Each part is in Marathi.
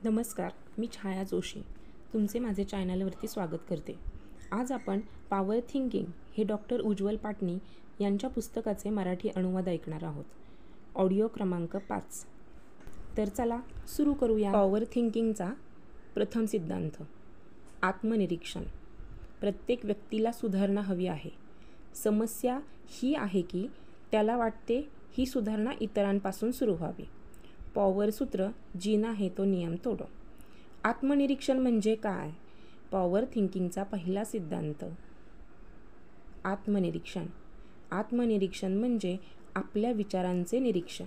नमस्कार, मी छाया जोशी. तुमचे माझे चॅनलवरती स्वागत करते. आज आपण पॉवर थिंकिंग हे डॉक्टर उज्ज्वल पाटणी यांच्या पुस्तकाचे मराठी अनुवाद ऐकणार आहोत. ऑडिओ क्रमांक 5. तर चला सुरू करूया. पॉवर थिंकिंगचा प्रथम सिद्धांत, आत्मनिरीक्षण. प्रत्येक व्यक्तीला सुधारणा हवी आहे. समस्या ही आहे की त्याला वाटते ही सुधारणा इतरांपासून सुरू व्हावी. पॉवर सूत्र, जीना है तो नियम तोडो. आत्मनिरीक्षण म्हणजे काय? पॉवर थिंकिंगचा पहिला सिद्धांत. आत्मनिरीक्षण म्हणजे आपल्या विचारांचे निरीक्षण.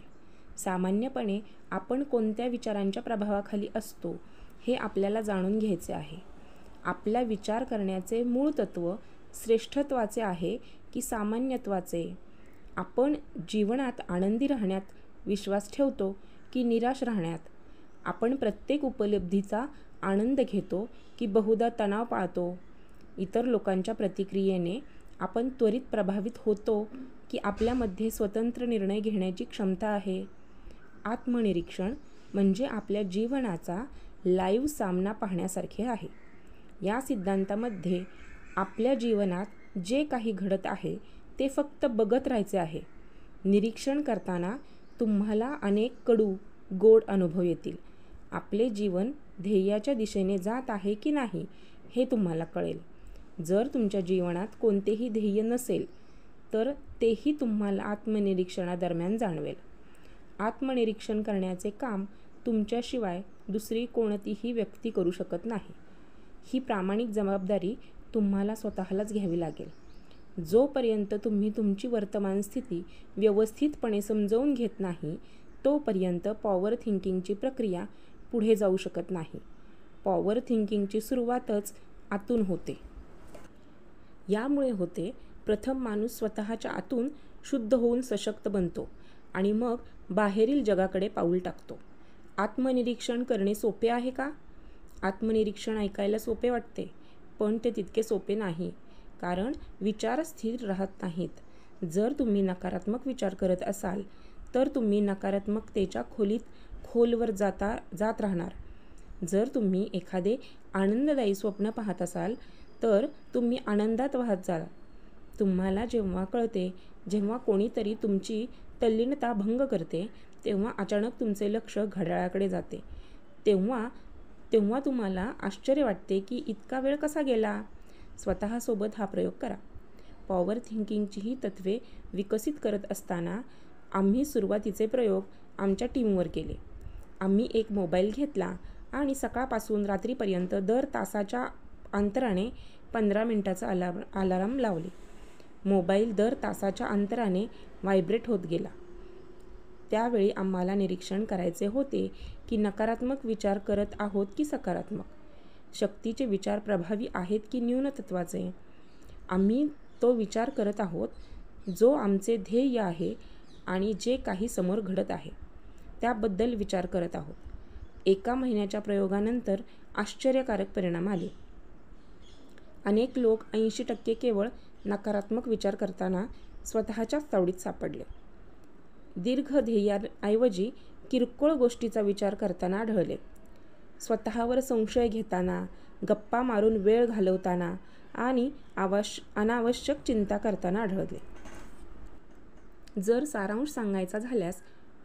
सामान्यपणे आपण कोणत्या विचारांच्या प्रभावाखाली असतो हे आपल्याला जाणून घ्यायचे आहे. आपल्या विचार करण्याचे मूळ तत्व श्रेष्ठत्वाचे आहे की सामान्यत्वाचे? आपण जीवनात आनंदी राहण्यात विश्वास ठेवतो की निराश राहण्यात? आपण प्रत्येक उपलब्धीचा आनंद घेतो की बहुधा तणाव पाळतो? इतर लोकांच्या प्रतिक्रियेने आपण त्वरित प्रभावित होतो की आपल्यामध्ये स्वतंत्र निर्णय घेण्याची क्षमता आहे? आत्मनिरीक्षण म्हणजे आपल्या जीवनाचा लाईव्ह सामना पाहण्यासारखे आहे. या सिद्धांतामध्ये आपल्या जीवनात जे काही घडत आहे ते फक्त बघत राहायचे आहे. निरीक्षण करताना तुम्हाला अनेक कडू गोड अनुभव येतील. आपले जीवन ध्येयाच्या दिशेने जात आहे की नाही हे तुम्हाला कळेल. जर तुमच्या जीवनात कोणतेही ध्येय नसेल तर तेही तुम्हाला आत्मनिरीक्षणादरम्यान जाणवेल. आत्मनिरीक्षण करण्याचे काम तुमच्याशिवाय दुसरी कोणतीही व्यक्ती करू शकत नाही. ही प्रामाणिक जबाबदारी तुम्हाला स्वतःलाच घ्यावी लागेल. जोपर्यंत तुम्ही तुमची वर्तमान स्थिती व्यवस्थितपणे समजून घेत नाही तोपर्यंत पॉवर थिंकिंगची प्रक्रिया पुढे जाऊ शकत नाही. पॉवर थिंकिंगची सुरुवातच आतून होते. यामुळे होते, प्रथम माणूस स्वतःच्या आतून शुद्ध होऊन सशक्त बनतो आणि मग बाहेरील जगाकडे पाऊल टाकतो. आत्मनिरीक्षण करणे सोपे आहे का? आत्मनिरीक्षण ऐकायला सोपे वाटते, पण ते तितके सोपे नाही. कारण विचार स्थिर राहत नाहीत. जर तुम्ही नकारात्मक विचार करत असाल तर तुम्ही नकारात्मकतेच्या खोलवर जात राहणार. जर तुम्ही एखादे आनंददायी स्वप्न पाहत असाल तर तुम्ही आनंदात वाहत जाल. तुम्हाला जेव्हा कळते, जेव्हा कोणीतरी तुमची तल्लीनता भंग करते, तेव्हा अचानक तुमचे लक्ष घड्याळाकडे जाते. तेव्हा तुम्हाला आश्चर्य वाटते की इतका वेळ कसा गेला? स्वतःसोबत हा प्रयोग करा. पॉवर थिंकिंगची ही तत्त्वे विकसित करत असताना आम्ही सुरुवातीचे प्रयोग आमच्या टीमवर केले. आम्ही एक मोबाईल घेतला आणि सकाळपासून रात्रीपर्यंत दर तासाच्या अंतराने 15 मिनिटाचा अलार्म लावले. मोबाईल दर तासाच्या अंतराने व्हायब्रेट होत गेला. त्यावेळी आम्हाला निरीक्षण करायचे होते की नकारात्मक विचार करत आहोत की सकारात्मक. शक्तीचे विचार प्रभावी आहेत की न्यूनत्वाचे? आम्ही तो विचार करत आहोत जो आमचे ध्येय आहे आणि जे काही समोर घडत आहे त्याबद्दल विचार करत आहोत. 1 महिन्याच्या प्रयोगानंतर आश्चर्यकारक परिणाम आले. अनेक लोक 80% केवळ नकारात्मक विचार करताना स्वतःच्याच तावडीत सापडले. दीर्घ ध्येयाऐवजी किरकोळ गोष्टीचा विचार करताना आढळले. स्वतःवर संशय घेताना, गप्पा मारून वेळ घालवताना आणि अनावश्यक चिंता करताना आढळले. जर सारांश सांगायचा झाल्यास,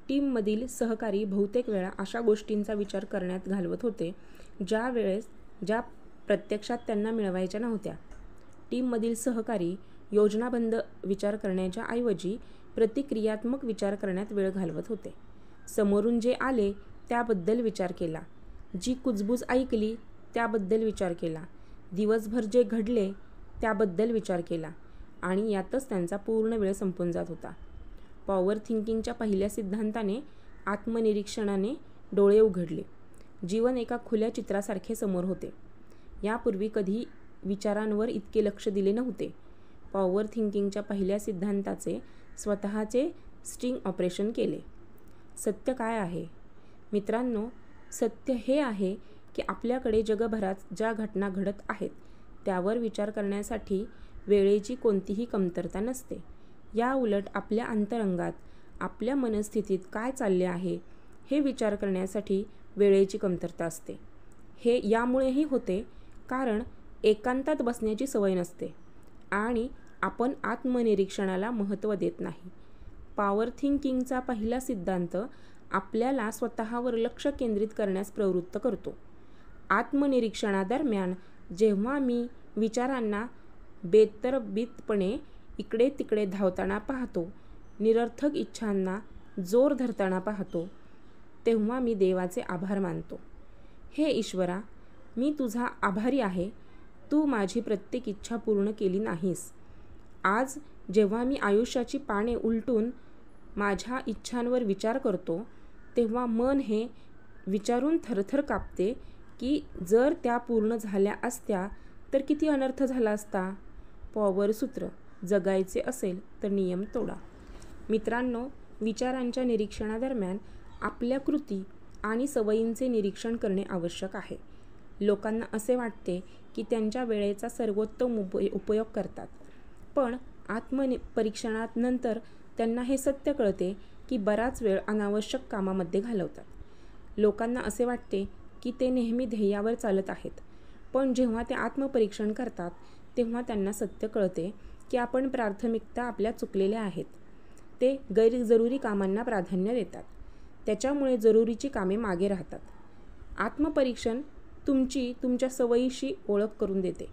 टीममधील सहकारी बहुतेक वेळा अशा गोष्टींचा विचार करण्यात घालवत होते ज्या प्रत्यक्षात त्यांना मिळवायच्या नव्हत्या. टीममधील सहकारी योजनाबद्ध विचार करण्याच्या ऐवजी प्रतिक्रियात्मक विचार करण्यात वेळ घालवत होते. समोरून जे आले त्याबद्दल विचार केला, जी कुजबूज ऐकली त्याबद्दल विचार केला, दिवसभर जे घडले त्याबद्दल विचार केला आणि यातच त्यांचा पूर्ण वेळ संपून जात होता. पॉवर थिंकिंगच्या पहिल्या सिद्धांताने आत्मनिरीक्षणाने डोळे उघडले. जीवन एका खुल्या चित्रासारखे समोर होते. यापूर्वी कधी विचारांवर इतके लक्ष दिले नव्हते. पॉवर थिंकिंगच्या पहिल्या सिद्धांताचे स्वतःचे स्टिंग ऑपरेशन केले. सत्य काय आहे? मित्रांनो, सत्य हे आहे की आपल्याकडे जगभरात ज्या घटना घडत आहेत त्यावर विचार करण्यासाठी वेळेची कोणतीही कमतरता नसते. या उलट आपल्या अंतरंगात, आपल्या मनस्थितीत काय चालले आहे हे विचार करण्यासाठी वेळेची कमतरता असते. हे यामुळेही होते कारण एकांतात बसण्याची सवय नसते आणि आपण आत्मनिरीक्षणाला महत्त्व देत नाही. पॉवर थिंकिंगचा पहिला सिद्धांत आपल्याला स्वतःवर लक्ष केंद्रित करण्यास प्रवृत्त करतो. आत्मनिरीक्षणादरम्यान जेव्हा मी विचारांना बेतरबीतपणे इकडे तिकडे धावताना पाहतो, निरर्थक इच्छांना जोर धरताना पाहतो, तेव्हा मी देवाचे आभार मानतो. हे ईश्वरा, मी तुझा आभारी आहे. तू माझी प्रत्येक इच्छा पूर्ण केली नाहीस. आज जेव्हा मी आयुष्याची पाने उलटून माझ्या इच्छांवर विचार करतो, तेव्हा मन हे विचारून थरथर कापते की जर त्या पूर्ण झाल्या असत्या तर किती अनर्थ झाला असता. पॉवर सूत्र: जगायचे असेल तर नियम तोडा. मित्रांनो, विचारांच्या निरीक्षणादरम्यान आपल्या कृती आणि सवयींचे निरीक्षण करणे आवश्यक आहे. लोकांना असे वाटते की त्यांच्या वेळेचा सर्वोत्तम उपयोग करतात, पण आत्मपरीक्षणात नंतर त्यांना हे सत्य कळते की बराच वेळ अनावश्यक कामामध्ये घालवतात. लोकांना असे वाटते की ते नेहमी ध्येयावर चालत आहेत, पण जेव्हा ते आत्मपरीक्षण करतात तेव्हा त्यांना सत्य कळते की आपण प्राथमिकता आपल्या चुकलेल्या आहेत. ते गैरजरुरी कामांना प्राधान्य देतात, त्याच्यामुळे जरुरीची कामे मागे राहतात. आत्मपरीक्षण तुमच्या सवयीशी ओळख करून देते.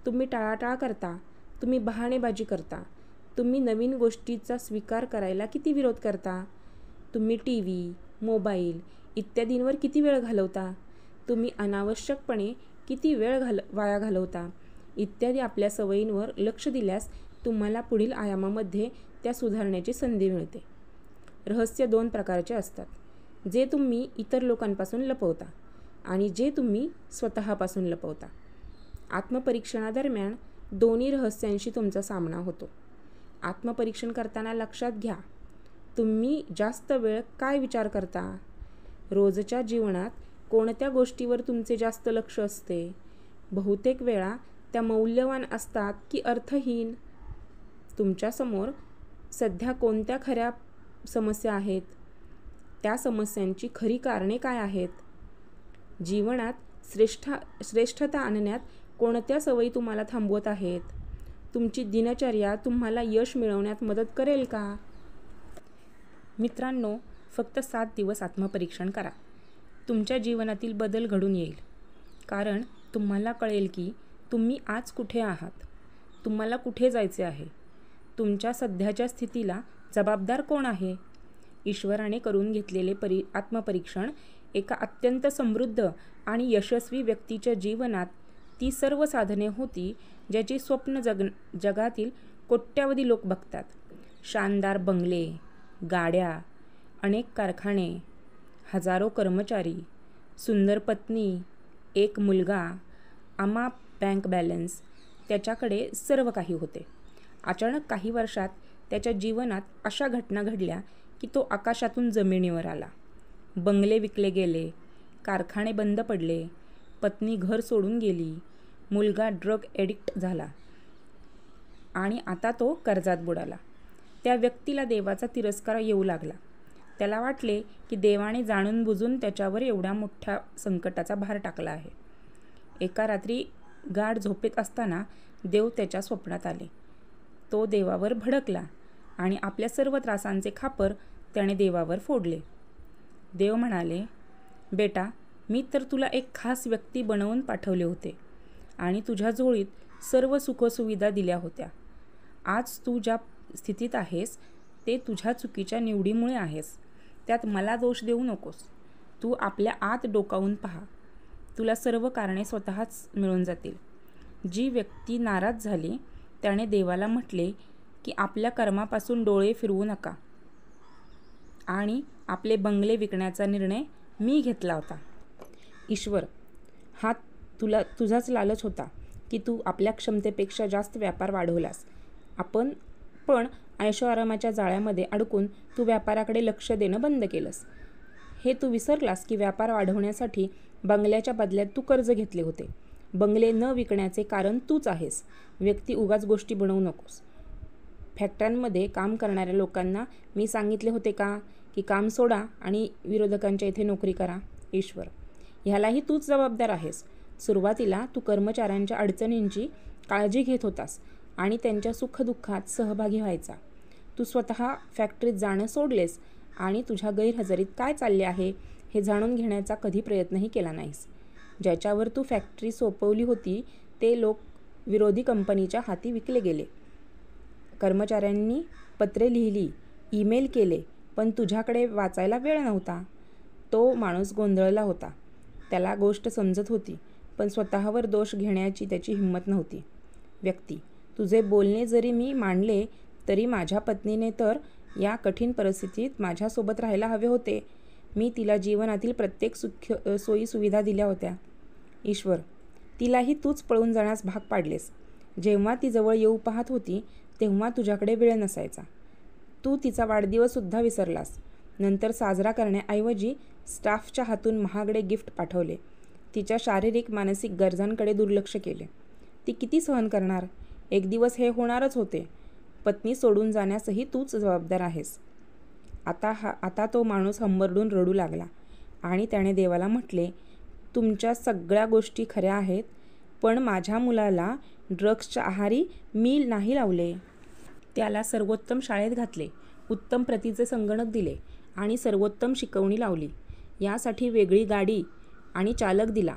तुम्ही टाळाटाळ करता, तुम्ही बहाणेबाजी करता, तुम्ही नवीन गोष्टीचा स्वीकार करायला किती विरोध करता, तुम्ही TV, मोबाईल इत्यादींवर किती वेळ घालवता, तुम्ही अनावश्यकपणे किती वेळ वाया घालवता इत्यादी आपल्या सवयींवर लक्ष दिल्यास तुम्हाला पुढील आयामामध्ये त्या सुधारण्याची संधी मिळते. रहस्य 2 प्रकारचे असतात: जे तुम्ही इतर लोकांपासून लपवता आणि जे तुम्ही स्वतःपासून लपवता. आत्मपरीक्षणादरम्यान दोन्ही रहस्यांशी तुमचा सामना होतो. आत्मपरीक्षण करताना लक्षात घ्या, तुम्ही जास्त वेळ काय विचार करता? रोजच्या जीवनात कोणत्या गोष्टीवर तुमचे जास्त लक्ष असते? बहुतेक वेळा त्या मौल्यवान असतात की अर्थहीन? तुमच्यासमोर सध्या कोणत्या खऱ्या समस्या आहेत? त्या समस्यांची खरी कारणे काय आहेत? जीवनात श्रेष्ठता आणण्यात कोणत्या सवयी तुम्हाला थांबवत आहेत? तुमची दिनचर्या तुम्हाला यश मिळवण्यात मदत करेल का? मित्रांनो, फक्त 7 दिवस आत्मपरीक्षण करा. तुमच्या जीवनातील बदल घडून येईल. कारण तुम्हाला कळेल की तुम्ही आज कुठे आहात, तुम्हाला कुठे जायचे आहे, तुमच्या सध्याच्या स्थितीला जबाबदार कोण आहे. ईश्वराने करून घेतलेले आत्मपरीक्षण एका अत्यंत समृद्ध आणि यशस्वी व्यक्तीच्या जीवनात ती सर्व साधने होती ज्याची स्वप्न जगातील कोट्यावधी लोक बघतात. शानदार बंगले, गाड्या, अनेक कारखाने, हजारो कर्मचारी, सुंदर पत्नी, एक मुलगा, अमाप बँक बॅलन्स, त्याच्याकडे सर्व काही होते. अचानक काही वर्षात त्याच्या जीवनात अशा घटना घडल्या की तो आकाशातून जमिनीवर आला. बंगले विकले गेले, कारखाने बंद पडले, पत्नी घर सोडून गेली, मुलगा ड्रग ॲडिक्ट झाला आणि आता तो कर्जात बुडाला. त्या व्यक्तीला देवाचा तिरस्कार येऊ लागला. त्याला वाटले की देवाने जाणून बुजून त्याच्यावर एवढ्या मोठ्या संकटाचा भार टाकला आहे. एका रात्री गाढ झोपेत असताना देव त्याच्या स्वप्नात आले. तो देवावर भडकला आणि आपल्या सर्व त्रासांचे खापर त्याने देवावर फोडले. देव म्हणाले, बेटा, मी तर तुला एक खास व्यक्ती बनवून पाठवले होते आणि तुझ्या झोळीत सर्व सुखसुविधा दिल्या होत्या. आज तू ज्या स्थितीत आहेस ते तुझ्या चुकीच्या निवडीमुळे आहेस. त्यात मला दोष देऊ नकोस. तू आपल्या आत डोकावून पहा. तुला सर्व कारणे स्वतःच मिळून जातील. जी व्यक्ती नाराज झाली त्याने देवाला म्हटले की आपल्या कर्मापासून डोळे फिरवू नका आणि आपले बंगले विकण्याचा निर्णय मी घेतला होता. ईश्वर, हा तुझाच लालच होता की तू आपल्या क्षमतेपेक्षा जास्त व्यापार वाढवलास. पण ऐशोआरामाच्या जाळ्यामध्ये अडकून तू व्यापाराकडे लक्ष देणं बंद केलंस. हे तू विसरलास की व्यापार वाढवण्यासाठी बंगल्याच्या बदल्यात तू कर्ज घेतले होते. बंगले न विकण्याचे कारण तूच आहेस. व्यक्ती उगाच गोष्टी बनवू नकोस. फॅक्टऱ्यांमध्ये काम करणाऱ्या लोकांना मी सांगितले होते का की काम सोडा आणि विरोधकांच्या इथे नोकरी करा? ईश्वर: ह्यालाही तूच जबाबदार आहेस. सुरुवातीला तू कर्मचाऱ्यांच्या अडचणींची काळजी घेत होतास आणि त्यांच्या सुखदुःखात सहभागी व्हायचा. तू स्वतः फॅक्टरीत जाणं सोडलेस आणि तुझ्या गैरहजेरीत काय चालले आहे हे जाणून घेण्याचा कधी प्रयत्नही केला नाहीस. ज्याच्यावर तू फॅक्टरी सोपवली होती ते लोक विरोधी कंपनीच्या हाती विकले गेले. कर्मचाऱ्यांनी पत्रे लिहिली, ईमेल केले, पण तुझ्याकडे वाचायला वेळ नव्हता. तो माणूस गोंधळला होता. त्याला गोष्ट समजत होती, पण स्वतःवर दोष घेण्याची त्याची हिंमत नव्हती. व्यक्ती: तुझे बोलणे जरी मी मांडले तरी माझ्या पत्नीने तर या कठीण परिस्थितीत माझ्यासोबत राहायला हवे होते. मी तिला जीवनातील प्रत्येक सोयीसुविधा दिल्या होत्या. ईश्वर: तिलाही तूच पळून जाण्यास भाग पाडलेस. जेव्हा ती जवळ येऊ पाहत होती तेव्हा तुझ्याकडे वेळ नसायचा. तू तिचा वाढदिवससुद्धा विसरलास. नंतर साजरा करण्याऐवजी स्टाफच्या हातून महागडे गिफ्ट पाठवले. तिच्या शारीरिक मानसिक गरजांकडे दुर्लक्ष केले. ती किती सहन करणार? एक दिवस हे होणारच होते. पत्नी सोडून जाण्यासही तूच जबाबदार आहेस. आता तो माणूस हंबरडून रडू लागला आणि त्याने देवाला म्हटले, तुमच्या सगळ्या गोष्टी खऱ्या आहेत, पण माझ्या मुलाला ड्रग्सच्या आहारी मी नाही लावले. त्याला सर्वोत्तम शाळेत घातले, उत्तम प्रतीचे संगणक दिले आणि सर्वोत्तम शिकवणी लावली. यासाठी वेगळी गाडी आणि चालक दिला.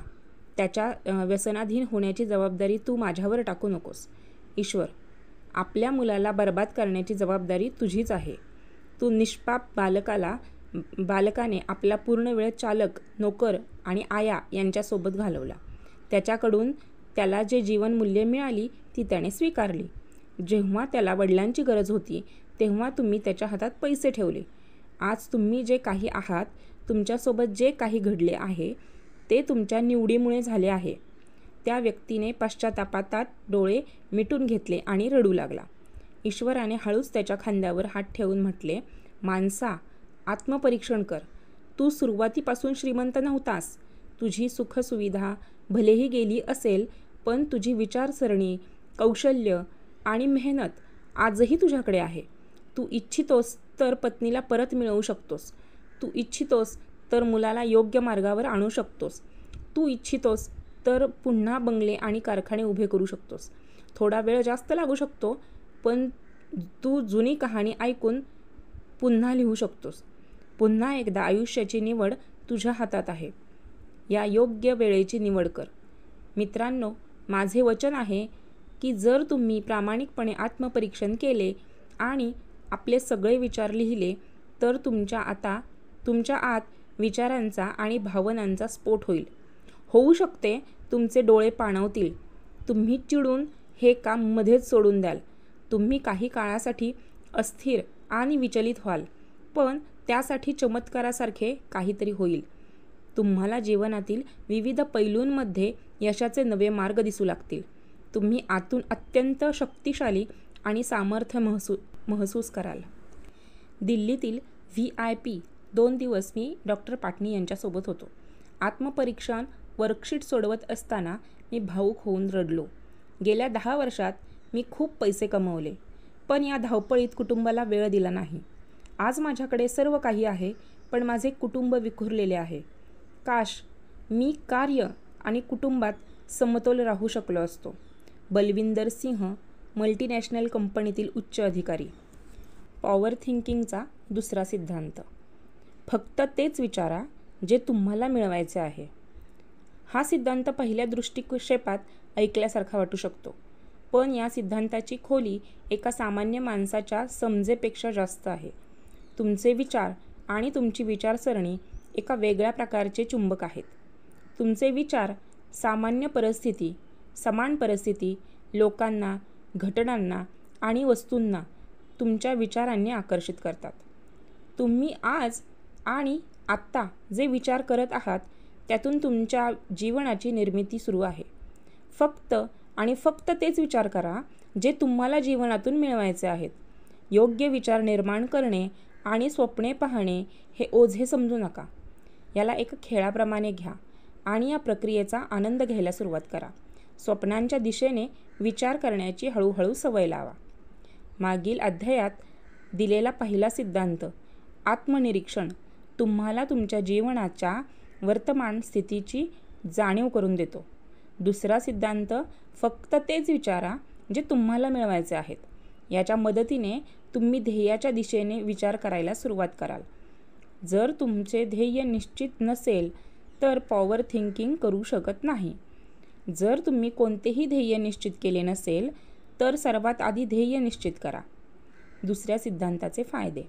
त्याच्या व्यसनाधीन होण्याची जबाबदारी तू माझ्यावर टाकू नकोस. ईश्वर: आपल्या मुलाला बर्बाद करण्याची जबाबदारी तुझीच आहे. तू निष्पाप बालकाने आपला पूर्ण वेळ चालक, नोकर आणि आया यांच्यासोबत घालवला. त्याच्याकडून त्याला जे जीवनमूल्ये मिळाली ती त्याने स्वीकारली. जेव्हा त्याला वडिलांची गरज होती तेव्हा तुम्ही त्याच्या हातात पैसे ठेवले. आज तुम्ही जे काही आहात, तुमच्यासोबत जे काही घडले आहे ते तुमच्या निवडीमुळे झाले आहे. त्या व्यक्तीने पश्चातापातात डोळे मिटून घेतले आणि रडू लागला. ईश्वराने हळूच त्याच्या खांद्यावर हात ठेवून म्हटले, माणसा, आत्मपरीक्षण कर. तू सुरुवातीपासून श्रीमंत नव्हतास. तुझी सुखसुविधा भलेही गेली असेल, पण तुझी विचारसरणी, कौशल्य आणि मेहनत आजही तुझ्याकडे आहे. तू इच्छितोस तर पत्नीला परत मिळवू शकतोस. तू इच्छितोस तर मुलाला योग्य मार्गावर आणू शकतोस. तू इच्छितोस तर पुन्हा बंगले आणि कारखाने उभे करू शकतोस. थोडा वेळ जास्त लागू शकतो, पण तू जुनी कहाणी ऐकून पुन्हा लिहू शकतोस. पुन्हा एकदा आयुष्याची निवड तुझ्या हातात आहे. या योग्य वेळेची निवड कर. मित्रांनो, माझे वचन आहे की जर तुम्ही प्रामाणिकपणे आत्मपरीक्षण केले आणि आपले सगळे विचार लिहिले तर तुमच्या आत विचारांचा आणि भावनांचा स्फोट होऊ शकते. तुमचे डोळे पाणावतील. तुम्ही चिडून हे काम मध्येच सोडून द्याल. तुम्ही काही काळासाठी अस्थिर आणि विचलित व्हाल, पण त्यासाठी चमत्कारासारखे काहीतरी होईल. तुम्हाला जीवनातील विविध पैलूंमध्ये यशाचे नवे मार्ग दिसू लागतील. तुम्ही आतून अत्यंत शक्तिशाली आणि सामर्थ्य महसूस कराल. दिल्लीतील VIP 2 दिवस मी डॉक्टर पाटणी यांच्यासोबत होतो. आत्मपरीक्षण वर्कशीट सोडवत असताना मी भावूक होऊन रडलो. गेल्या 10 वर्षात मी खूप पैसे कमवले, पण या धावपळीत कुटुंबाला वेळ दिला नाही. आज माझ्याकडे सर्व काही आहे, पण माझे कुटुंब विखुरलेले आहे. काश मी कार्य आणि कुटुंबात समतोल राहू शकलो असतो. बलविंदर सिंह, मल्टीनॅशनल कंपनीतील उच्च अधिकारी. पॉवर थिंकिंगचा दुसरा सिद्धांत: फक्त तेच विचारा जे तुम्हाला मिळवायचे आहे. हा सिद्धांत पहिल्या दृष्टिक्षेपात ऐकल्यासारखा वाटू शकतो, पण या सिद्धांताची खोली एका सामान्य माणसाच्या समजेपेक्षा जास्त आहे. तुमचे विचार आणि तुमची विचारसरणी एका वेगळ्या प्रकारचे चुंबक आहेत. तुमचे विचार समान परिस्थिती, लोकांना, घटनांना आणि वस्तूंना तुमच्या विचारांनी आकर्षित करतात. तुम्ही आज आणि आत्ता जे विचार करत आहात त्यातून तुमच्या जीवनाची निर्मिती सुरू आहे. फक्त तेच विचार करा जे तुम्हाला जीवनातून मिळवायचे आहेत. योग्य विचार निर्माण करणे आणि स्वप्ने पाहणे हे ओझे समजू नका. याला एक खेळाप्रमाणे घ्या आणि या प्रक्रियेचा आनंद घ्यायला सुरुवात करा. स्वप्नांच्या दिशेने विचार करण्याची हळूहळू सवय लावा. मागील अध्यायात दिलेला पहिला सिद्धांत आत्मनिरीक्षण तुम्हाला तुमच्या जीवनाच्या वर्तमान स्थितीची जाणीव करून देतो. दुसरा सिद्धांत, फक्त तेच विचारा जे तुम्हाला मिळवायचे आहेत. याच्या मदतीने तुम्ही ध्येयाच्या दिशेने विचार करायला सुरुवात कराल. जर तुमचे ध्येय निश्चित नसेल तर पॉवर थिंकिंग करू शकत नाही. जर तुम्ही कोणतेही ध्येय निश्चित केले नसेल तर सर्वात आधी ध्येय निश्चित करा. दुसऱ्या सिद्धांताचे फायदे.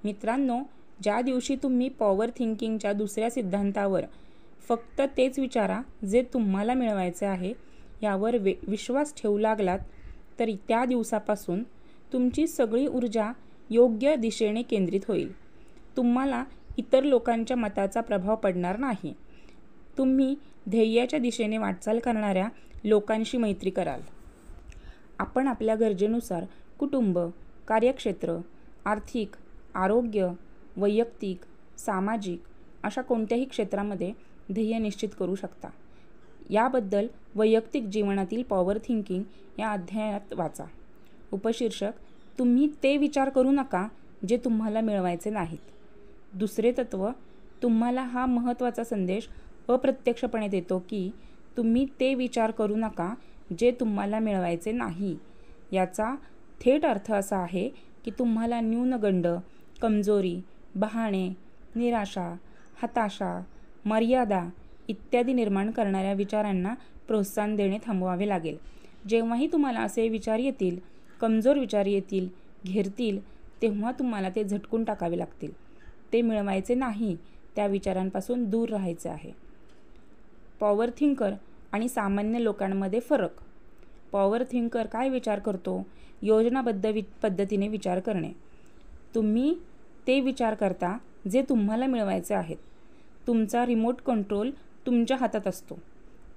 मित्रांनो, ज्या दिवशी तुम्ही पॉवर थिंकिंगच्या दुसऱ्या सिद्धांतावर फक्त तेच विचारा जे तुम्हाला मिळवायचे आहे यावर विश्वास ठेवू लागलात तर त्या दिवसापासून तुमची सगळी ऊर्जा योग्य दिशेने केंद्रित होईल. तुम्हाला इतर लोकांच्या मताचा प्रभाव पडणार नाही. तुम्ही ध्येयाच्या दिशेने वाटचाल करणाऱ्या लोकांशी मैत्री कराल. आपण आपल्या गरजेनुसार कुटुंब, कार्यक्षेत्र, आर्थिक, आरोग्य, वैयक्तिक, सामाजिक अशा कोणत्याही क्षेत्रामध्ये ध्येय निश्चित करू शकता. याबद्दल वैयक्तिक जीवनातील पॉवर थिंकिंग या अध्यायात वाचा. उपशीर्षक, तुम्ही ते विचार करू नका जे तुम्हाला मिळवायचे नाहीत. दुसरे तत्त्व तुम्हाला हा महत्त्वाचा संदेश अप्रत्यक्षपणे देतो की तुम्ही ते विचार करू नका जे तुम्हाला मिळवायचे नाही. याचा थेट अर्थ असा आहे की तुम्हाला न्यूनगंड, कमजोरी, बहाणे, निराशा, हताशा, मर्यादा इत्यादी निर्माण करणाऱ्या विचारांना प्रोत्साहन देणे थांबवावे लागेल. जेव्हाही तुम्हाला असे विचार येतील, कमजोर विचार येतील, घेरतील, तेव्हा तुम्हाला ते झटकून टाकावे लागतील. ते मिळवायचे नाही, त्या विचारांपासून दूर राहायचे आहे. पॉवर थिंकर आणि सामान्य लोकांमध्ये फरक. पॉवर थिंकर काय विचार करतो? योजनाबद्ध पद्धतीने विचार करणे. तुम्ही ते विचार करता जे तुम्हाला मिळवायचे आहेत. तुमचा रिमोट कंट्रोल तुमच्या हातात असतो.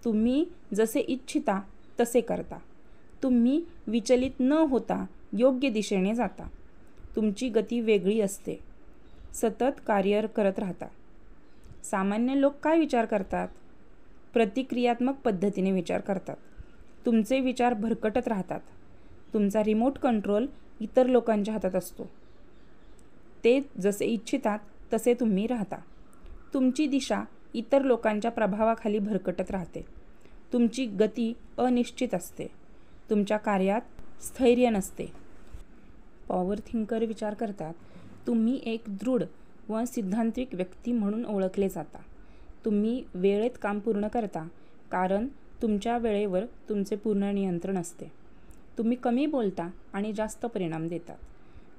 तुम्ही जसे इच्छिता तसे करता. तुम्ही विचलित न होता योग्य दिशेने जाता. तुमची गती वेगळी असते. सतत कार्य करत राहता. सामान्य लोक काय विचार करतात? प्रतिक्रियात्मक पद्धतीने विचार करतात. तुमचे विचार भरकटत राहतात. तुमचा रिमोट कंट्रोल इतर लोकांच्या हातात असतो. ते जसे इच्छितात तसे तुम्ही राहता. तुमची दिशा इतर लोकांच्या प्रभावाखाली भरकटत राहते. तुमची गती अनिश्चित असते. तुमच्या कार्यात स्थैर्य नसते. पॉवर थिंकर विचार करतात, तुम्ही एक दृढ व सिद्धांतिक व्यक्ती म्हणून ओळखले जाता. तुम्ही वेळेत काम पूर्ण करता कारण तुमच्या वेळेवर तुमचे पूर्ण नियंत्रण असते. तुम्ही कमी बोलता आणि जास्त परिणाम देतात.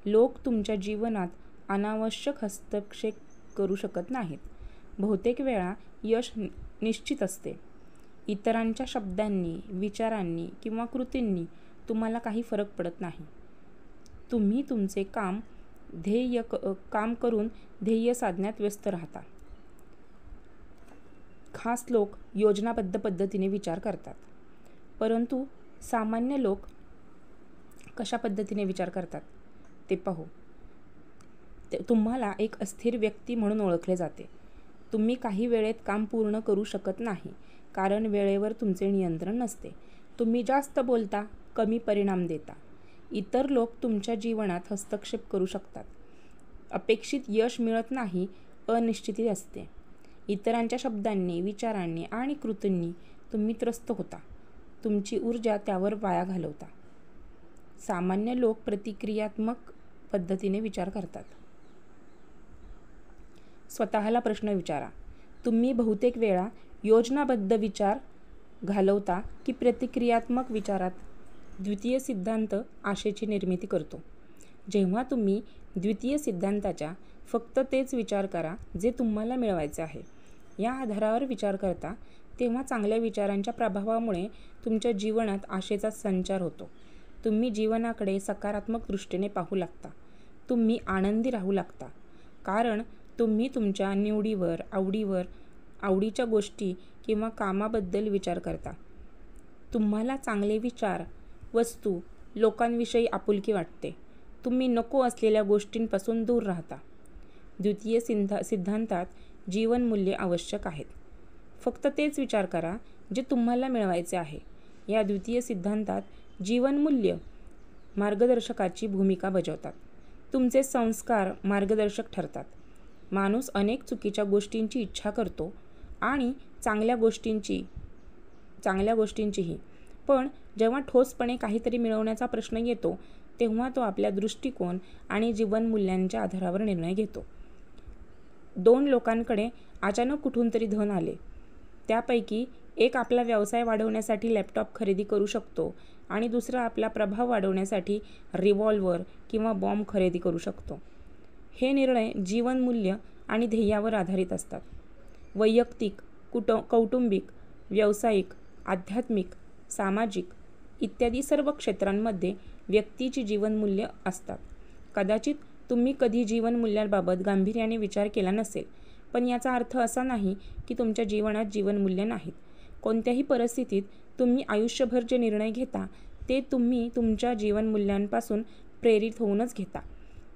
लोक तुमच्या जीवनात अनावश्यक हस्तक्षेप करू शकत नाहीत. बहुतेक वेळा यश निश्चित असते. इतरांच्या शब्दांनी, विचारांनी किंवा कृतींनी तुम्हाला काही फरक पडत नाही. तुम्ही तुमचे काम करून ध्येय साधण्यात व्यस्त राहता. खास लोक योजनाबद्ध पद्धतीने विचार करतात. परंतु सामान्य लोक कशा पद्धतीने विचार करतात ते पाहू. तुम्हाला एक अस्थिर व्यक्ती म्हणून ओळखले जाते. तुम्ही काही वेळेत काम पूर्ण करू शकत नाही कारण वेळेवर तुमचे नियंत्रण नसते. तुम्ही जास्त बोलता, कमी परिणाम देता. इतर लोक तुमच्या जीवनात हस्तक्षेप करू शकतात. अपेक्षित यश मिळत नाही, अनिश्चिती असते. इतरांच्या शब्दांनी, विचारांनी आणि कृतींनी तुम्ही त्रस्त होता. तुमची ऊर्जा त्यावर वाया घालवता. सामान्य लोक प्रतिक्रियात्मक पद्धतीने विचार करतात. स्वतःला प्रश्न विचारा. तुम्ही बहुतेक वेळा योजनाबद्ध विचार घालवता की प्रतिक्रियात्मक विचारात? द्वितीय सिद्धांत आशेची निर्मिती करतो. जेव्हा तुम्ही द्वितीय सिद्धांताच्या फक्त तेच विचार करा जे तुम्हाला मिळवायचे आहे या आधारावर विचार करता तेव्हा चांगल्या विचारांच्या प्रभावामुळे तुमच्या जीवनात आशेचा संचार होतो. तुम्ही जीवनाकडे सकारात्मक दृष्टीने पाहू लागता. तुम्ही आनंदी राहू लागता कारण तुम्ही तुमच्या निवडीवर, आवडीच्या गोष्टी किंवा कामाबद्दल विचार करता. तुम्हाला चांगले विचार, वस्तू, लोकांविषयी आपुलकी वाटते. तुम्ही नको असलेल्या गोष्टींपासून दूर राहता. द्वितीय सिद्धांतात जीवनमूल्ये आवश्यक आहेत. फक्त तेच विचार करा जे तुम्हाला मिळवायचे आहे. या द्वितीय सिद्धांतात जीवनमूल्य मार्गदर्शकाची भूमिका बजावतात. तुमचे संस्कार मार्गदर्शक ठरतात. माणूस अनेक चुकीच्या गोष्टींची इच्छा करतो आणि चांगल्या गोष्टींचीही. पण जेव्हा ठोसपणे काहीतरी मिळवण्याचा प्रश्न येतो तेव्हा तो आपल्या दृष्टिकोन आणि जीवनमूल्यांच्या आधारावर निर्णय घेतो. 2 लोकांकडे अचानक कुठून तरी धन आले. त्यापैकी एक आपला व्यवसाय वाढवण्यासाठी लॅपटॉप खरेदी करू शकतो आणि दुसरा आपला प्रभाव वाढवण्यासाठी रिव्हॉल्वर किंवा बॉम्ब खरेदी करू शकतो. हे निर्णय जीवनमूल्य आणि ध्येयावर आधारित असतात. वैयक्तिक, कौटुंबिक, व्यावसायिक, आध्यात्मिक, सामाजिक इत्यादी सर्व क्षेत्रांमध्ये व्यक्तीची जीवनमूल्य असतात. कदाचित तुम्ही कधी जीवनमूल्यांबाबत गांभीर्याने विचार केला नसेल, पण याचा अर्थ असा नाही की तुमच्या जीवनात जीवनमूल्य नाहीत. कोणत्याही परिस्थितीत तुम्ही आयुष्यभर जे निर्णय घेता ते तुम्ही तुमच्या जीवनमूल्यांपासून प्रेरित होऊनच घेता.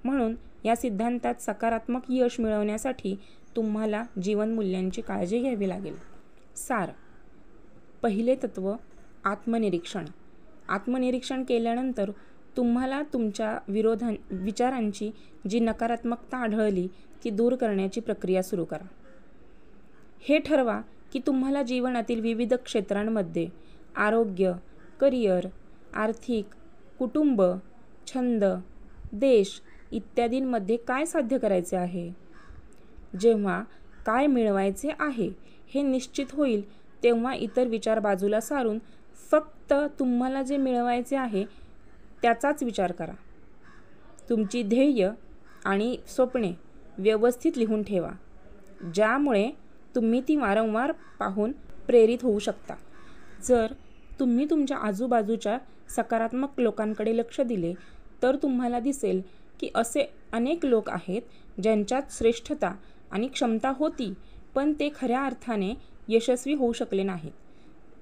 म्हणून या सिद्धांतात सकारात्मक यश मिळवण्यासाठी तुम्हाला जीवनमूल्यांची काळजी घ्यावी लागेल. सार. पहिले तत्त्व आत्मनिरीक्षण. आत्मनिरीक्षण केल्यानंतर तुम्हाला तुमच्या विचारांची जी नकारात्मकता आढळली ती दूर करण्याची प्रक्रिया सुरू करा. हे ठरवा की तुम्हाला जीवनातील विविध क्षेत्रांमध्ये आरोग्य, करिअर, आर्थिक, कुटुंब, छंद, देश इत्यादींमध्ये काय साध्य करायचे आहे. जेव्हा काय मिळवायचे आहे हे निश्चित होईल तेव्हा इतर विचार बाजूला सारून फक्त तुम्हाला जे मिळवायचे आहे त्याचाच विचार करा. तुमची ध्येय आणि स्वप्ने व्यवस्थित लिहून ठेवा, ज्यामुळे तुम्ही ती वारंवार पाहून प्रेरित होऊ शकता. जर तुम्ही तुमच्या आजूबाजूच्या सकारात्मक लोकांकडे लक्ष दिले तर तुम्हाला दिसेल की असे अनेक लोक आहेत ज्यांच्यात श्रेष्ठता आणि क्षमता होती, पण ते खऱ्या अर्थाने यशस्वी होऊ शकले नाहीत.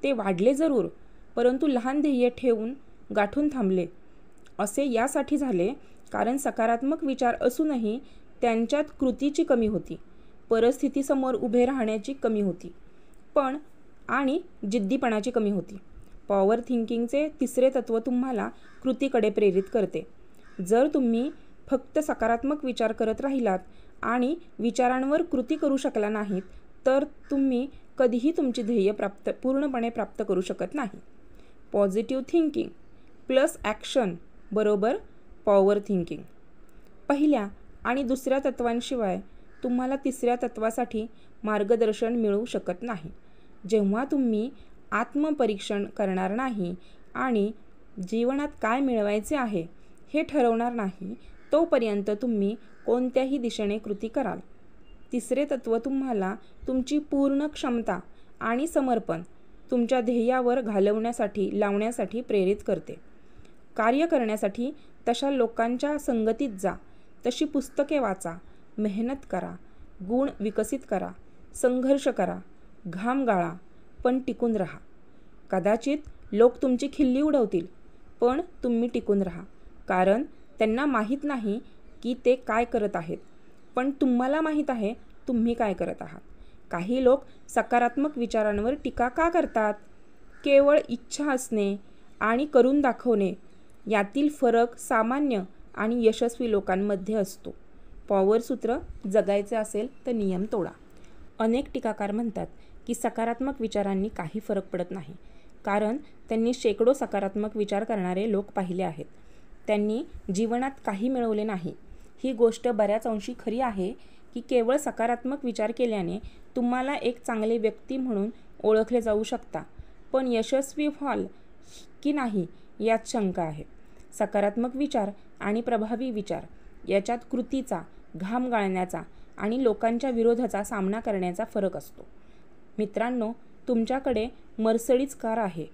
ते वाढले जरूर, परंतु लहान ध्येय ठेवून गाठून थांबले. असे यासाठी झाले कारण सकारात्मक विचार असूनही त्यांच्यात कृतीची कमी होती, परिस्थितीसमोर उभे राहण्याची कमी होती आणि जिद्दीपणाची कमी होती. पॉवर थिंकिंगचे तिसरे तत्त्व तुम्हाला कृतीकडे प्रेरित करते. जर तुम्ही फक्त सकारात्मक विचार करत राहिलात आणि विचारांवर कृती करू शकला नाहीत तर तुम्ही कधीही तुमची ध्येय पूर्णपणे प्राप्त करू शकत नाही. पॉझिटिव्ह थिंकिंग प्लस ॲक्शन बरोबर पॉवर थिंकिंग. पहिल्या आणि दुसऱ्या तत्वांशिवाय तुम्हाला तिसऱ्या तत्वासाठी मार्गदर्शन मिळू शकत नाही. जेव्हा तुम्ही आत्मपरीक्षण करणार नाही आणि जीवनात काय मिळवायचे आहे हे ठरवणार नाही तोपर्यंत तुम्ही कोणत्याही दिशेने कृती कराल. तिसरे तत्त्व तुम्हाला तुमची पूर्ण क्षमता आणि समर्पण तुमच्या ध्येयावर लावण्यासाठी प्रेरित करते. कार्य करण्यासाठी तशा लोकांच्या संगतीत जा, तशी पुस्तके वाचा, मेहनत करा, गुण विकसित करा, संघर्ष करा, घाम गाळा, पण टिकून राहा. कदाचित लोक तुमची खिल्ली उडवतील, पण तुम्ही टिकून राहा, कारण त्यांना माहीत नाही की ते काय करत आहेत, पण तुम्हाला माहीत आहे तुम्ही काय करत आहात. काही लोक सकारात्मक विचारांवर टीका का करतात? केवळ इच्छा असणे आणि करून दाखवणे यातील फरक सामान्य आणि यशस्वी लोकांमध्ये असतो. पॉवर सूत्र जगायचे असेल तर नियम तोडा. अनेक टीकाकार म्हणतात की सकारात्मक विचारांनी काही फरक पडत नाही, कारण त्यांनी शेकडो सकारात्मक विचार करणारे लोक पाहिले आहेत. त्यांनी जीवनात काही मिळवले नाही. ही गोष्ट बऱ्याच अंशी खरी आहे की केवळ सकारात्मक विचार केल्याने तुम्हाला एक चांगले व्यक्ती म्हणून ओळखले जाऊ शकता, पण यशस्वी व्हाल की नाही यात शंका आहे. सकारात्मक विचार आणि प्रभावी विचार याच्यात कृतीचा, घाम गाळण्याचा आणि लोकांच्या विरोधाचा सामना करण्याचा फरक असतो. मित्रांनो, तुमच्याकडे मर्सिडीज कार आहे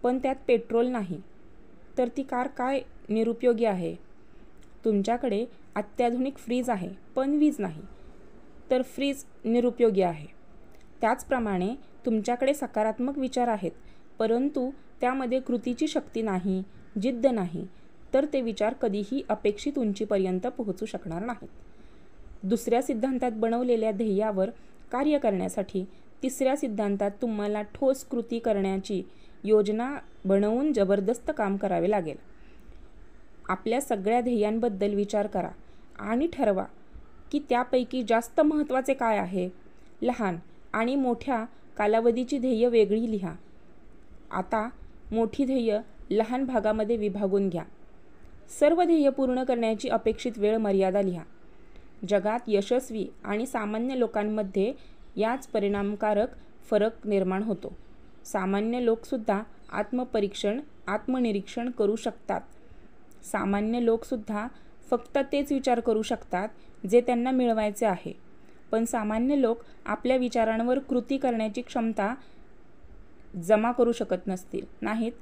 पण त्यात पेट्रोल नाही, तर ती कार काय निरुपयोगी आहे. तुमच्याकडे अत्याधुनिक फ्रीज आहे पण वीज नाही, तर फ्रीज निरुपयोगी आहे. त्याचप्रमाणे तुमच्याकडे सकारात्मक विचार आहेत परंतु त्यामध्ये कृतीची शक्ती नाही, जिद्द नाही, तर ते विचार कधीही अपेक्षित उंचीपर्यंत पोहोचू शकणार नाहीत. दुसऱ्या सिद्धांतात बनवलेल्या ध्येयावर कार्य करण्यासाठी तिसऱ्या सिद्धांतात तुम्हाला ठोस कृती करण्याची योजना बनवून जबरदस्त काम करावे लागेल. आपल्या सगळ्या ध्येयांबद्दल विचार करा आणि ठरवा की त्यापैकी जास्त महत्त्वाचे काय आहे. लहान आणि मोठ्या कालावधीची ध्येय वेगळी लिहा. आता मोठी ध्येय लहान भागामध्ये विभागून घ्या. सर्व ध्येय पूर्ण करण्याची अपेक्षित वेळ मर्यादा लिहा. जगात यशस्वी आणि सामान्य लोकांमध्ये याच परिणामकारक फरक निर्माण होतो. सामान्य लोकसुद्धा आत्मनिरीक्षण करू शकतात. सामान्य लोकसुद्धा फक्त तेच विचार करू शकतात जे त्यांना मिळवायचे आहे. पण सामान्य लोक आपल्या विचारांवर कृती करण्याची क्षमता जमा करू शकत नाहीत.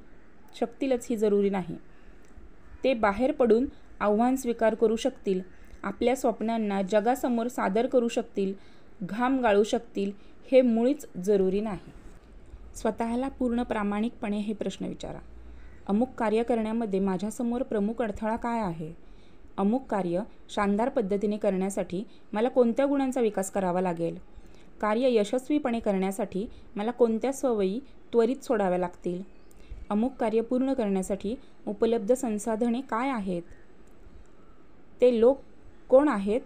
शकतीलच ही जरुरी नाही. ते बाहेर पडून आव्हान स्वीकार करू शकतील. आपल्या स्वप्नांना जगासमोर सादर करू शकतील. घाम गाळू शकतील. हे मुळीच जरुरी नाही. स्वतःला पूर्ण प्रामाणिकपणे हे प्रश्न विचारा. अमुक कार्य करण्यामध्ये माझ्यासमोर प्रमुख अडथळा काय आहे? अमुक कार्य शानदार पद्धतीने करण्यासाठी मला कोणत्या गुणांचा विकास करावा लागेल? कार्य यशस्वीपणे करण्यासाठी मला कोणत्या सवयी त्वरित सोडाव्या लागतील? अमुक कार्य पूर्ण करण्यासाठी उपलब्ध संसाधने काय आहेत? ते लोक कोण आहेत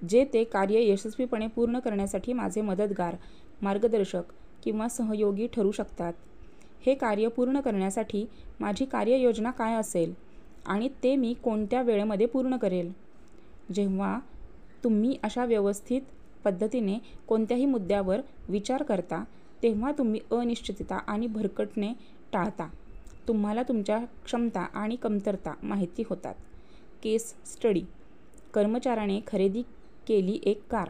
जे ते कार्य यशस्वीपणे पूर्ण करण्यासाठी माझे मदतगार, मार्गदर्शक किंवा सहयोगी ठरू शकतात? हे कार्य पूर्ण करण्यासाठी माझी कार्ययोजना काय असेल आणि ते मी कोणत्या वेळेमध्ये पूर्ण करेल? जेव्हा तुम्ही अशा व्यवस्थित पद्धतीने कोणत्याही मुद्द्यावर विचार करता तेव्हा तुम्ही अनिश्चितता आणि भरकटणे टाळता. तुम्हाला तुमच्या क्षमता आणि कमतरता माहिती होतात. केस स्टडी. कर्मचाऱ्याने खरेदी केली एक कार.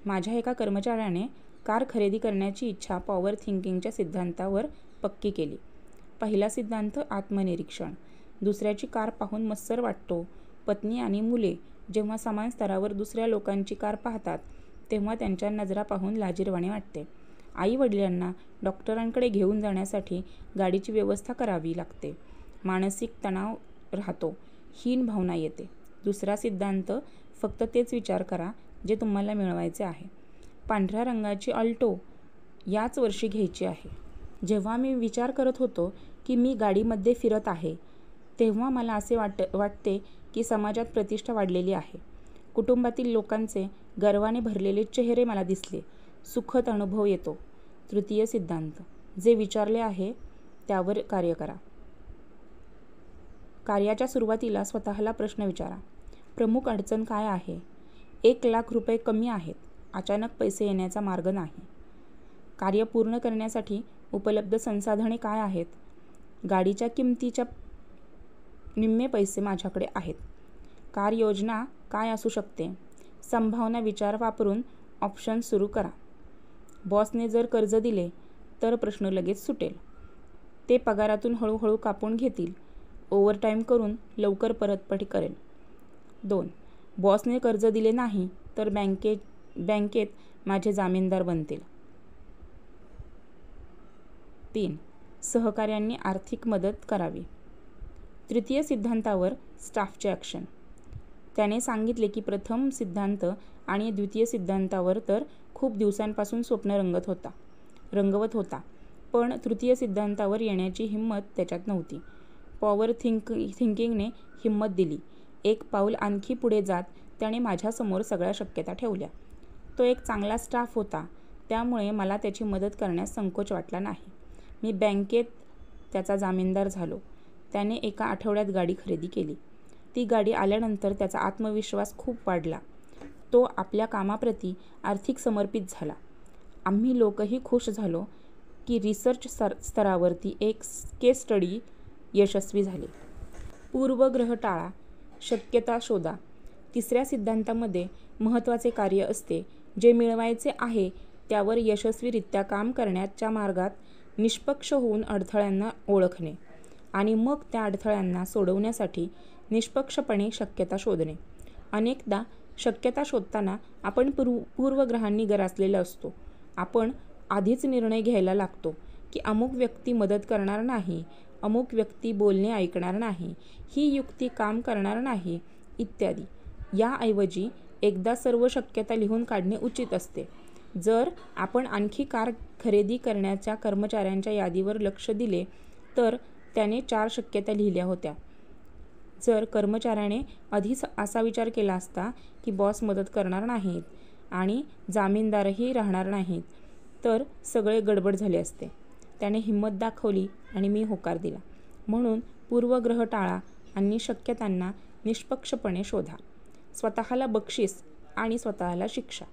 माझ्या एका कर्मचाऱ्याने कार खरेदी करण्याची इच्छा पॉवर थिंकिंगच्या सिद्धांतावर पक्की केली. पहिला सिद्धांत आत्मनिरीक्षण. दुसऱ्याची कार पाहून मत्सर वाटतो. पत्नी आणि मुले जेव्हा समान स्तरावर दुसऱ्या लोकांची कार पाहतात तेव्हा त्यांच्या नजरा पाहून लाजिरवाणे वाटते. आई वडिलांना डॉक्टरांकडे घेऊन जाण्यासाठी गाडीची व्यवस्था करावी लागते. मानसिक तणाव राहतो. हीन भावना येते. दुसरा सिद्धांत फक्त तेच विचार करा जे तुम्हाला मिळवायचे आहे. पांढऱ्या रंगाची अल्टो याच वर्षी घ्यायची आहे. जेव्हा मी विचार करत होतो की मी गाडीमध्ये फिरत आहे तेव्हा मला असे वाटते की समाजात प्रतिष्ठा वाढलेली आहे. कुटुंबातील लोकांचे गर्वाने भरलेले चेहरे मला दिसले. सुखद अनुभव येतो. तृतीय सिद्धांत. जे विचारले आहे त्यावर कार्य करा. कार्याच्या सुरुवातीला स्वतःला प्रश्न विचारा. प्रमुख अडचण काय आहे? 1,00,000 रुपये कमी आहेत. अचानक पैसे येण्याचा मार्ग नाही. कार्य पूर्ण करण्यासाठी उपलब्ध संसाधने काय आहेत? गाडीच्या किमतीच्या निम्मे पैसे माझ्याकडे आहेत. कार्ययोजना काय असू शकते? संभावना विचार वापरून ऑप्शन सुरू करा. बॉसने जर कर्ज दिले तर प्रश्न लगेच सुटेल. ते पगारातून हळूहळू कापून घेतील. ओव्हरटाईम करून लवकर परतफेड करेल. 2. बॉसने कर्ज दिले नाही तर बँकेत माझे जामीनदार बनतील. 3. सहकाऱ्यांनी आर्थिक मदत करावी. तृतीय सिद्धांतावर स्टाफचे ॲक्शन. त्याने सांगितले की प्रथम सिद्धांत आणि द्वितीय सिद्धांतावर तर खूप दिवसांपासून स्वप्न रंगवत होता. पण तृतीय सिद्धांतावर येण्याची हिंमत त्याच्यात नव्हती. पॉवर थिंकिंगने हिंमत दिली. एक पाऊल आणखी पुढे जात त्याने माझ्यासमोर सगळ्या शक्यता ठेवल्या. तो एक चांगला स्टाफ होता त्यामुळे मला त्याची मदत करण्यास संकोच वाटला नाही. मी बँकेत त्याचा जामीनदार झालो. त्याने एका आठवड्यात गाडी खरेदी केली. ती गाडी आल्यानंतर त्याचा आत्मविश्वास खूप वाढला. तो आपल्या कामाप्रती आर्थिक समर्पित झाला. आम्ही लोकही खुश झालो की रिसर्च स्तरावरती एक केस स्टडी यशस्वी झाली. पूर्वग्रह टाळा. शक्यता शोधा. तिसऱ्या सिद्धांतामध्ये महत्त्वाचे कार्य असते जे मिळवायचे आहे त्यावर यशस्वीरित्या काम करण्याच्या मार्गात निष्पक्ष होऊन अडथळ्यांना ओळखणे आणि मग त्या अडथळ्यांना सोडवण्यासाठी निष्पक्षपणे शक्यता शोधणे. अनेकदा शक्यता शोधताना आपण पूर्वग्रहांनी ग्रासलेला असतो. आपण आधीच निर्णय घ्यायला लागतो की अमुक व्यक्ती मदत करणार नाही, अमुक व्यक्ती बोलणे ऐकणार नाही, ही युक्ती काम करणार नाही इत्यादी. याऐवजी एकदा सर्व शक्यता लिहून काढणे उचित असते. जर आपण आणखी कार खरेदी करण्याच्या कर्मचाऱ्यांच्या यादीवर लक्ष दिले तर त्याने 4 शक्यता लिहिल्या होत्या. जर कर्मचाऱ्याने आधीच असा विचार केला असता की बॉस मदत करणार नाहीत आणि जामीनदारही राहणार नाहीत तर सगळे गडबड झाले असते. त्याने हिंमत दाखवली आणि मी होकार दिला. म्हणून पूर्वग्रह टाळा आणि शक्यतांना निष्पक्षपणे शोधा. स्वतःला बक्षीस आणि स्वतःला शिक्षा.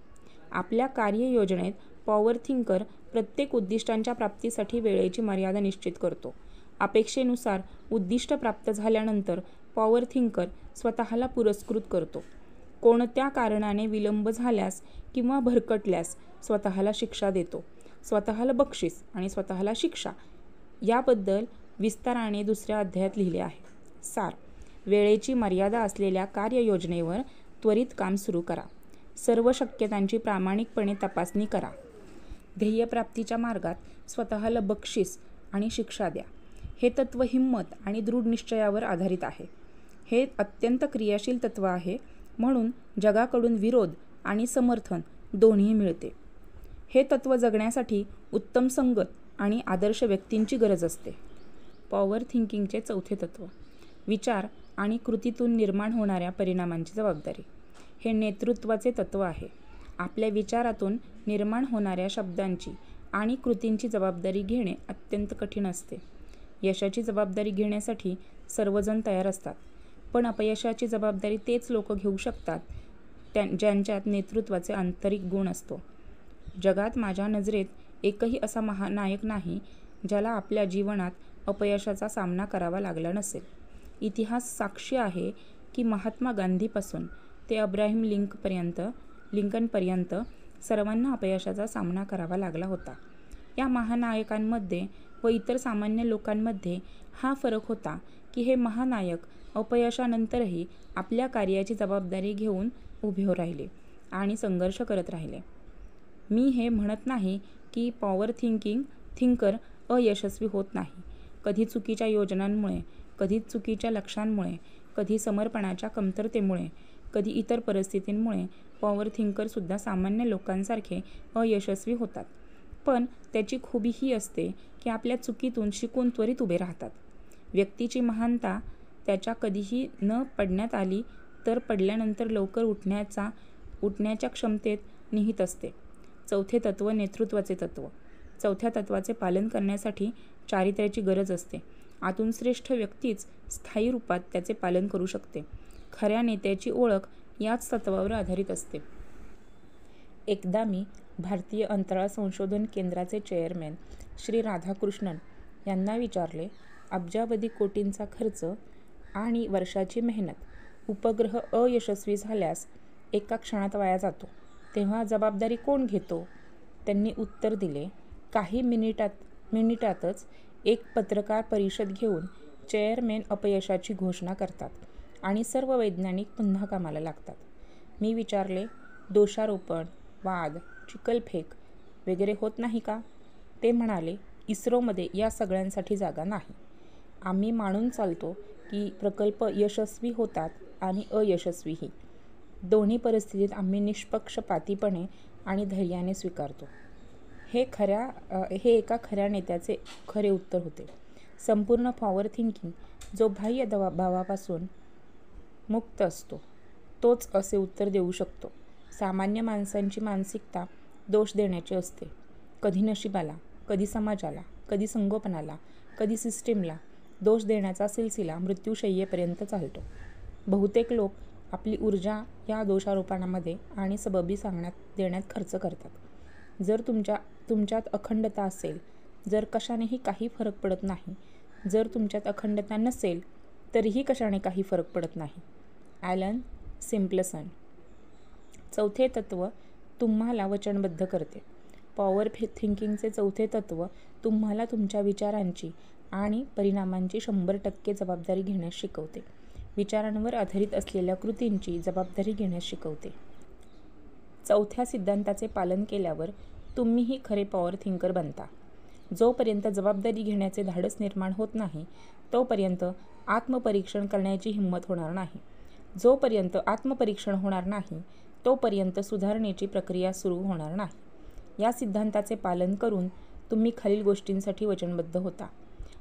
आपल्या कार्ययोजनेत पॉवर थिंकर प्रत्येक उद्दिष्टांच्या प्राप्तीसाठी वेळेची मर्यादा निश्चित करतो. अपेक्षेनुसार उद्दिष्ट प्राप्त झाल्यानंतर पॉवर थिंकर स्वतःला पुरस्कृत करतो. कोणत्या कारणाने विलंब झाल्यास किंवा भरकटल्यास स्वतःला शिक्षा देतो. स्वतःला बक्षीस आणि स्वतःला शिक्षा याबद्दल विस्ताराने दुसऱ्या अध्यायात लिहिले आहे. सार. वेळेची मर्यादा असलेल्या कार्ययोजनेवर त्वरित काम सुरू करा. सर्व शक्यतांची प्रामाणिकपणे तपासणी करा. ध्येयप्राप्तीच्या मार्गात स्वतःला बक्षीस आणि शिक्षा द्या. हे तत्त्व हिंमत आणि दृढ निश्चयावर आधारित आहे. हे अत्यंत क्रियाशील तत्त्व आहे, म्हणून जगाकडून विरोध आणि समर्थन दोन्ही मिळते. हे तत्त्व जगण्यासाठी उत्तम संगत आणि आदर्श व्यक्तींची गरज असते. पॉवर थिंकिंगचे चौथे तत्त्व. विचार आणि कृतीतून निर्माण होणाऱ्या परिणामांची जबाबदारी. हे नेतृत्वाचे तत्त्व आहे. आपल्या विचारातून निर्माण होणाऱ्या शब्दांची आणि कृतींची जबाबदारी घेणे अत्यंत कठीण असते. यशाची जबाबदारी घेण्यासाठी सर्वजण तयार असतात, पण अपयशाची जबाबदारी तेच लोक घेऊ शकतात ज्यांच्यात नेतृत्वाचे आंतरिक गुण असतो. जगात माझ्या नजरेत एकही असा महानायक नाही ज्याला आपल्या जीवनात अपयशाचा सामना करावा लागला नसेल. इतिहास साक्षी आहे की महात्मा गांधीपासून ते अब्राहिम लिंकनपर्यंत सर्वांना अपयशाचा सामना करावा लागला होता. या महानायकांमध्ये व इतर सामान्य लोकांमध्ये हा फरक होता की हे महानायक अपयशानंतरही आपल्या कार्याची जबाबदारी घेऊन उभे राहिले आणि संघर्ष करत राहिले. मी हे म्हणत नाही की पॉवर थिंकर अयशस्वी होत नाही. कधी चुकीच्या योजनांमुळे, कधी चुकीच्या लक्ष्यांमुळे, कधी समर्पणाच्या कमतरतेमुळे, कधी इतर परिस्थितींमुळे पॉवर थिंकरसुद्धा सामान्य लोकांसारखे अयशस्वी होतात. पण त्याची खूबी ही असते की आपल्या चुकीतून शिकून त्वरित उभे राहतात. व्यक्तीची महानता त्याच्या कधीही न पडण्यात आली तर पडल्यानंतर लवकर उठण्याच्या क्षमतेत निहित असते. चौथे तत्त्व. नेतृत्वाचे तत्त्व. चौथ्या तत्त्वाचे पालन करण्यासाठी चारित्र्याची गरज असते. आतून श्रेष्ठ व्यक्तीच स्थायी रूपात त्याचे पालन करू शकते. खऱ्या नेत्याची ओळख याच तत्त्वावर आधारित असते. एकदा मी भारतीय अंतराळ संशोधन केंद्राचे चेअरमॅन श्री राधाकृष्णन यांना विचारले, अब्जावधी कोटींचा खर्च आणि वर्षाची मेहनत, उपग्रह अयशस्वी झाल्यास एका क्षणात वाया जातो, तेव्हा जबाबदारी कोण घेतो? त्यांनी उत्तर दिले, काही मिनिटातच एक पत्रकार परिषद घेऊन चेअरमॅन अपयशाची घोषणा करतात आणि सर्व वैज्ञानिक पुन्हा कामाला लागतात. मी विचारले, दोषारोपण, वाद, चिखलफेक वगैरे होत नाही का? ते म्हणाले, इस्रोमध्ये या सगळ्यांसाठी जागा नाही. आम्ही मानून चालतो की प्रकल्प यशस्वी होतात आणि अयशस्वीही. दोन्ही परिस्थितीत आम्ही निष्पक्षपातीपणे आणि धैर्याने स्वीकारतो. हे एका खऱ्या नेत्याचे खरे उत्तर होते. संपूर्ण पॉवर थिंकिंग जो बाह्य दबावापासून मुक्त असतो तोच असे उत्तर देऊ शकतो. सामान्य माणसांची मानसिकता दोष देण्याची असते. कधी नशिबाला, कधी समाजाला, कधी संगोपनाला, कधी सिस्टीमला. दोष देण्याचा सिलसिला मृत्यूशय्येपर्यंत चालतो. बहुतेक लोक आपली ऊर्जा या दोषारोपणामध्ये आणि सबबी देण्यात खर्च करतात. जर तुमच्यात अखंडता असेल, जर कशानेही काही फरक पडत नाही, जर तुमच्यात अखंडता नसेल तरीही कशाने काही फरक पडत नाही. Alan Simpson. चौथे तत्त्व तुम्हाला वचनबद्ध करते. पॉवर थिंकिंगचे चौथे तत्त्व तुम्हाला तुमच्या विचारांची आणि परिणामांची 100% जबाबदारी घेण्यास शिकवते. विचारांवर आधारित असलेल्या कृतींची जबाबदारी घेण्यास शिकवते. चौथ्या सिद्धांताचे पालन केल्यावर तुम्हीही खरे पॉवर थिंकर बनता. जोपर्यंत जबाबदारी घेण्याचे धाडस निर्माण होत नाही तोपर्यंत आत्मपरीक्षण करण्याची हिंमत होणार नाही. जोपर्यंत आत्मपरीक्षण होणार नाही तोपर्यंत सुधारणेची प्रक्रिया सुरू होणार नाही. या सिद्धांताचे पालन करून तुम्ही खालील गोष्टींसाठी वचनबद्ध होता.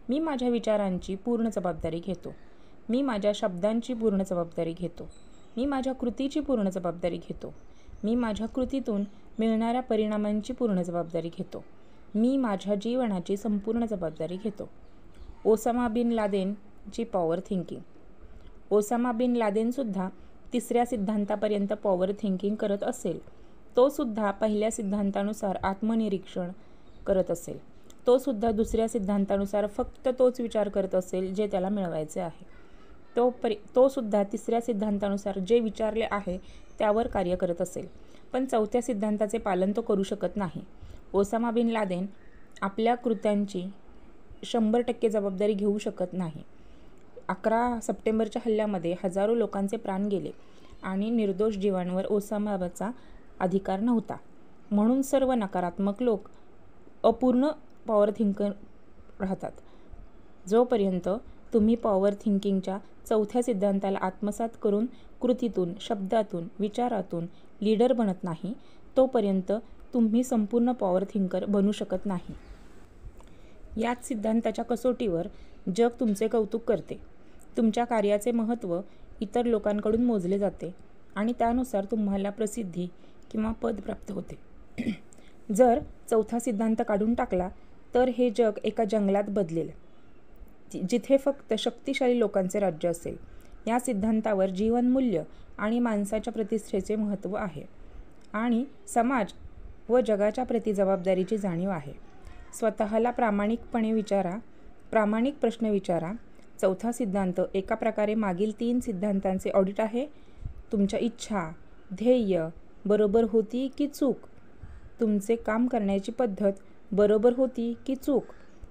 मी माझ्या विचारांची पूर्ण जबाबदारी घेतो. मी माझ्या शब्दांची पूर्ण जबाबदारी घेतो. मी माझ्या कृतीची पूर्ण जबाबदारी घेतो. मी माझ्या कृतीतून मिळणाऱ्या परिणामांची पूर्ण जबाबदारी घेतो. मी माझ्या जीवनाची संपूर्ण जबाबदारी घेतो. ओसामा बिन लादेनची पॉवर थिंकिंग. ओसामा बिन लादेनसुद्धा तिसऱ्या सिद्धांतापर्यंत पॉवर थिंकिंग करत असेल. तो सुद्धा पहिल्या सिद्धांतानुसार आत्मनिरीक्षण करत असेल. तो सुद्धा दुसऱ्या सिद्धांतानुसार फक्त तोच विचार करत असेल जे त्याला मिळवायचे आहे. तो सुद्धा तिसऱ्या सिद्धांतानुसार जे विचारले आहे त्यावर कार्य करत असेल. पण चौथ्या सिद्धांताचे पालन तो करू शकत नाही. ओसामा बिन लादेन आपल्या कृत्यांची 100% जबाबदारी घेऊ शकत नाही. 11 सप्टेंबरच्या हल्ल्यामध्ये हजारो लोकांचे प्राण गेले आणि निर्दोष जीवांवर ओसामाचा अधिकार नव्हता. म्हणून सर्व नकारात्मक लोक अपूर्ण पॉवर थिंकर राहतात. जोपर्यंत तुम्ही पॉवर थिंकिंगच्या चौथ्या सिद्धांताला आत्मसात करून कृतीतून, शब्दातून, विचारातून लीडर बनत नाही, तोपर्यंत तुम्ही संपूर्ण पॉवर थिंकर बनू शकत नाही. याच सिद्धांताच्या कसोटीवर जग तुमचे कौतुक करते. तुमच्या कार्याचे महत्त्व इतर लोकांकडून मोजले जाते आणि त्यानुसार तुम्हाला प्रसिद्धी किंवा पद प्राप्त होते. जर चौथा सिद्धांत काढून टाकला तर हे जग एका जंगलात बदलेल, जिथे फक्त शक्तिशाली लोकांचे राज्य असेल. या सिद्धांतावर जीवनमूल्य आणि माणसाच्या प्रतिष्ठेचे महत्त्व आहे आणि समाज व जगाच्या प्रति जबाबदारीची जाणीव आहे. स्वतःला प्रामाणिकपणे विचारा, प्रामाणिक प्रश्न विचारा. चौथा सिद्धांत एका प्रकारे मागील 3 सिद्धांतांचे ऑडिट आहे. तुमच्या इच्छा, ध्येय बरोबर होती की चूक? तुमचे काम करण्याची पद्धत बरोबर होती की चूक?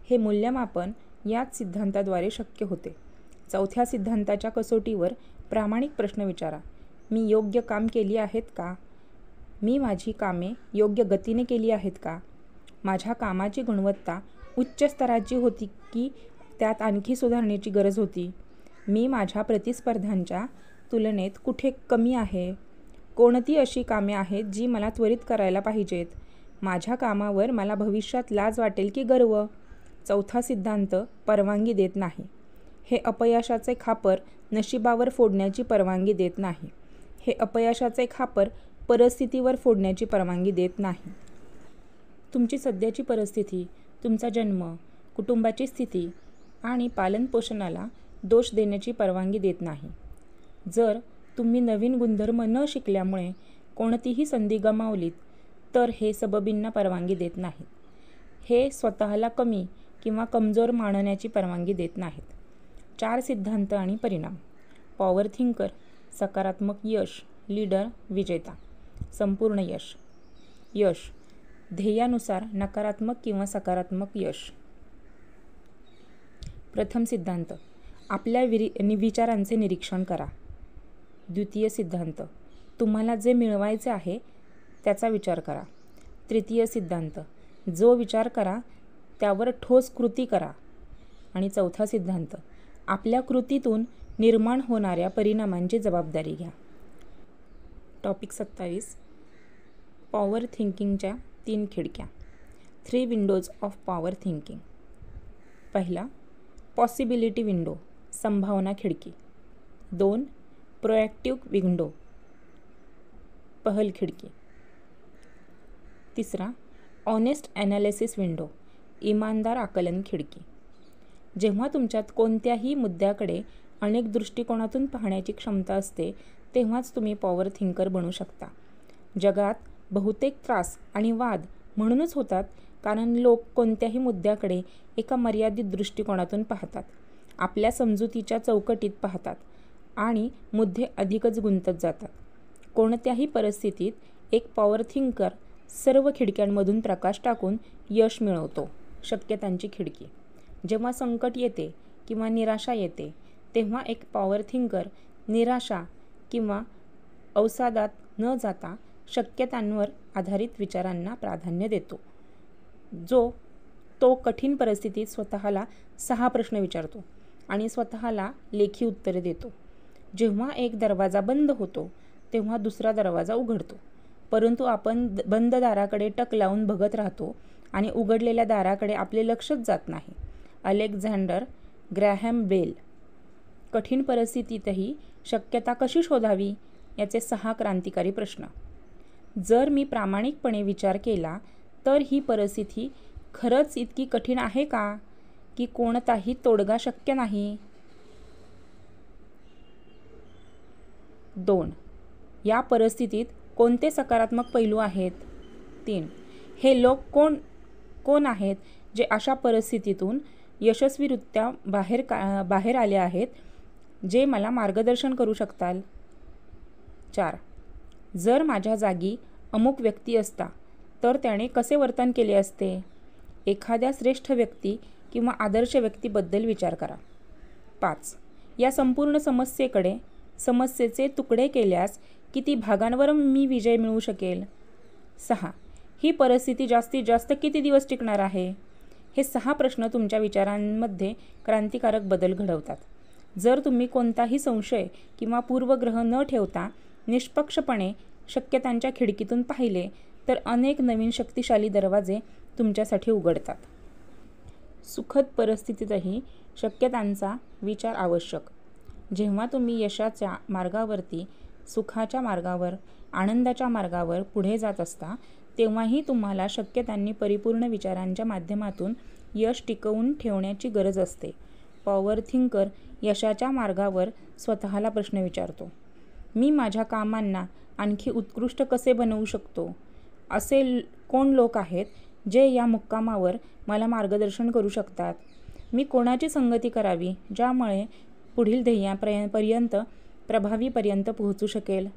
हे मूल्यमापन याच सिद्धांताद्वारे शक्य होते. चौथ्या सिद्धांताच्या कसोटीवर प्रामाणिक प्रश्न विचारा. मी योग्य काम केली आहेत का? मी माझी कामे योग्य गतीने केली आहेत का? माझ्या कामाची गुणवत्ता उच्च स्तराची होती की त्यात आणखी सुधारण्याची गरज होती? मी माझ्या प्रतिस्पर्ध्यांच्या तुलनेत कुठे कमी आहे? कोणती अशी कामे आहेत जी मला त्वरित करायला पाहिजेत? माझ्या कामावर मला भविष्यात लाज वाटेल की गर्व? चौथा सिद्धांत परवानगी देत नाही. हे अपयशाचे खापर नशिबावर फोडण्याची परवानगी देत नाही. हे अपयशाचे खापर परिस्थितीवर फोडण्याची परवानगी देत नाही. तुमची सध्याची परिस्थिती, तुमचा जन्म, कुटुंबाची स्थिती आणि पालनपोषणाला दोष देण्याची परवानगी देत नाही. जर तुम्ही नवीन गुणधर्म न शिकल्यामुळे कोणतीही संधी गमावलीत तर हे सबबींना परवानगी देत नाहीत. हे स्वतःला कमी किंवा कमजोर मानण्याची परवानगी देत नाहीत. 4 सिद्धांत आणि परिणाम. पॉवर थिंकर सकारात्मक यश, लीडर विजेता. संपूर्ण यश. यश ध्येयानुसार नकारात्मक किंवा सकारात्मक यश. प्रथम सिद्धांत, आपल्या विचारांचे निरीक्षण करा. द्वितीय सिद्धांत, तुम्हाला जे मिळवायचे आहे त्याचा विचार करा. तृतीय सिद्धांत, जो विचार करा त्यावर ठोस कृती करा. आणि चौथा सिद्धांत, आपल्या कृतीतून निर्माण होणाऱ्या परिणामांची जबाबदारी घ्या. टॉपिक 27. पॉवर थिंकिंगच्या 3 खिडक्या. 3 विंडोज ऑफ पॉवर थिंकिंग. पहिला, पॉसिबिलिटी विंडो, संभावना खिडकी. 2, प्रोॲक्टिव्ह विंडो, पहल खिडकी. तिसरा, ऑनेस्ट ॲनालिसिस विंडो, इमानदार आकलन खिडकी. जेव्हा तुमच्यात कोणत्याही मुद्द्याकडे अनेक दृष्टिकोनातून पाहण्याची क्षमता असते तेव्हाच तुम्ही पॉवर थिंकर बनू शकता. जगात बहुतेक त्रास आणि वाद म्हणूनच होतात कारण लोक कोणत्याही मुद्द्याकडे एका मर्यादित दृष्टिकोनातून पाहतात, आपल्या समजुतीच्या चौकटीत पाहतात आणि मुद्दे अधिकच गुंतत जातात. कोणत्याही परिस्थितीत एक पॉवर थिंकर सर्व खिडक्यांमधून प्रकाश टाकून यश मिळवतो. शक्यतांची खिडकी. जेव्हा संकट येते किंवा निराशा येते तेव्हा एक पॉवर थिंकर निराशा किंवा अवसादात न जाता शक्यतांवर आधारित विचारांना प्राधान्य देतो. तो कठीण परिस्थितीत स्वतःला 6 प्रश्न विचारतो आणि स्वतःला लेखी उत्तरे देतो. जेव्हा एक दरवाजा बंद होतो तेव्हा दुसरा दरवाजा उघडतो, परंतु आपण बंद दाराकडे टक लावून बघत राहतो आणि उघडलेल्या दाराकडे आपले लक्षच जात नाही. Alexander Graham Bell. कठीण परिस्थितीतही शक्यता कशी शोधावी याचे 6 क्रांतिकारी प्रश्न. जर मी प्रामाणिकपणे विचार केला तर ही परिस्थिती खरंच इतकी कठीण आहे का, की कोणताही तोडगा शक्य नाही? 2. या परिस्थितीत कोणते सकारात्मक पैलू आहेत? 3. हे लोक कोण आहेत जे अशा परिस्थितीतून यशस्वीरित्या बाहेर आले आहेत, जे मला मार्गदर्शन करू शकतात? 4. जर माझ्या जागी अमुक व्यक्ती असता तर त्याने कसे वर्तन केले असते? एखाद्या श्रेष्ठ व्यक्ती किंवा आदर्श व्यक्तीबद्दल विचार करा. 5. या संपूर्ण समस्येचे तुकडे केल्यास किती भागांवर मी विजय मिळवू शकेल? 6. ही परिस्थिती जास्तीत जास्त किती दिवस टिकणार आहे? हे 6 प्रश्न तुमच्या विचारांमध्ये क्रांतिकारक बदल घडवतात. जर तुम्ही कोणताही संशय किंवा पूर्वग्रह न ठेवता निष्पक्षपणे शक्यतांच्या खिडकीतून पाहिले तर अनेक नवीन शक्तिशाली दरवाजे तुमच्यासाठी उघडतात. सुखद परिस्थितीतही शक्यतांचा विचार आवश्यक. जेव्हा तुम्ही यशाच्या मार्गावरती, सुखाच्या मार्गावर, आनंदाच्या मार्गावर पुढे जात असता, तेव्हाही तुम्हाला शक्यतांनी परिपूर्ण विचारांच्या माध्यमातून यश टिकवून ठेवण्याची गरज असते. पॉवर थिंकर यशाच्या मार्गावर स्वतःला प्रश्न विचारतो. मी माझ्या कामांना आणखी उत्कृष्ट कसे बनवू शकतो? असे कोण लोक आहेत जे या मुक्कामावर मला मार्गदर्शन करू शकतात? मी कोणाची संगती करावी ज्यामुळे पुढील ध्येयापर्यंत प्रभावीपर्यंत पोहोचू शकेल?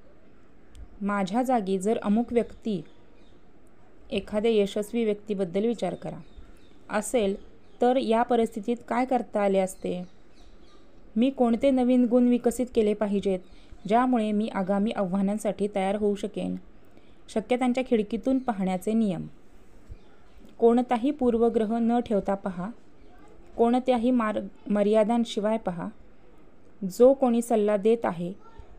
माझ्या जागी जर अमुक व्यक्ती, एखाद्या यशस्वी व्यक्तीबद्दल विचार करा, असेल तर या परिस्थितीत काय करता आले असते? मी कोणते नवीन गुण विकसित केले पाहिजेत ज्यामुळे मी आगामी आव्हानांसाठी तयार होऊ शकेन? शक्यतांच्या खिडकीतून पाहण्याचे नियम. कोणताही पूर्वग्रह न ठेवता पहा. कोणत्याही मर्यादांशिवाय पहा. जो कोणी सल्ला देत आहे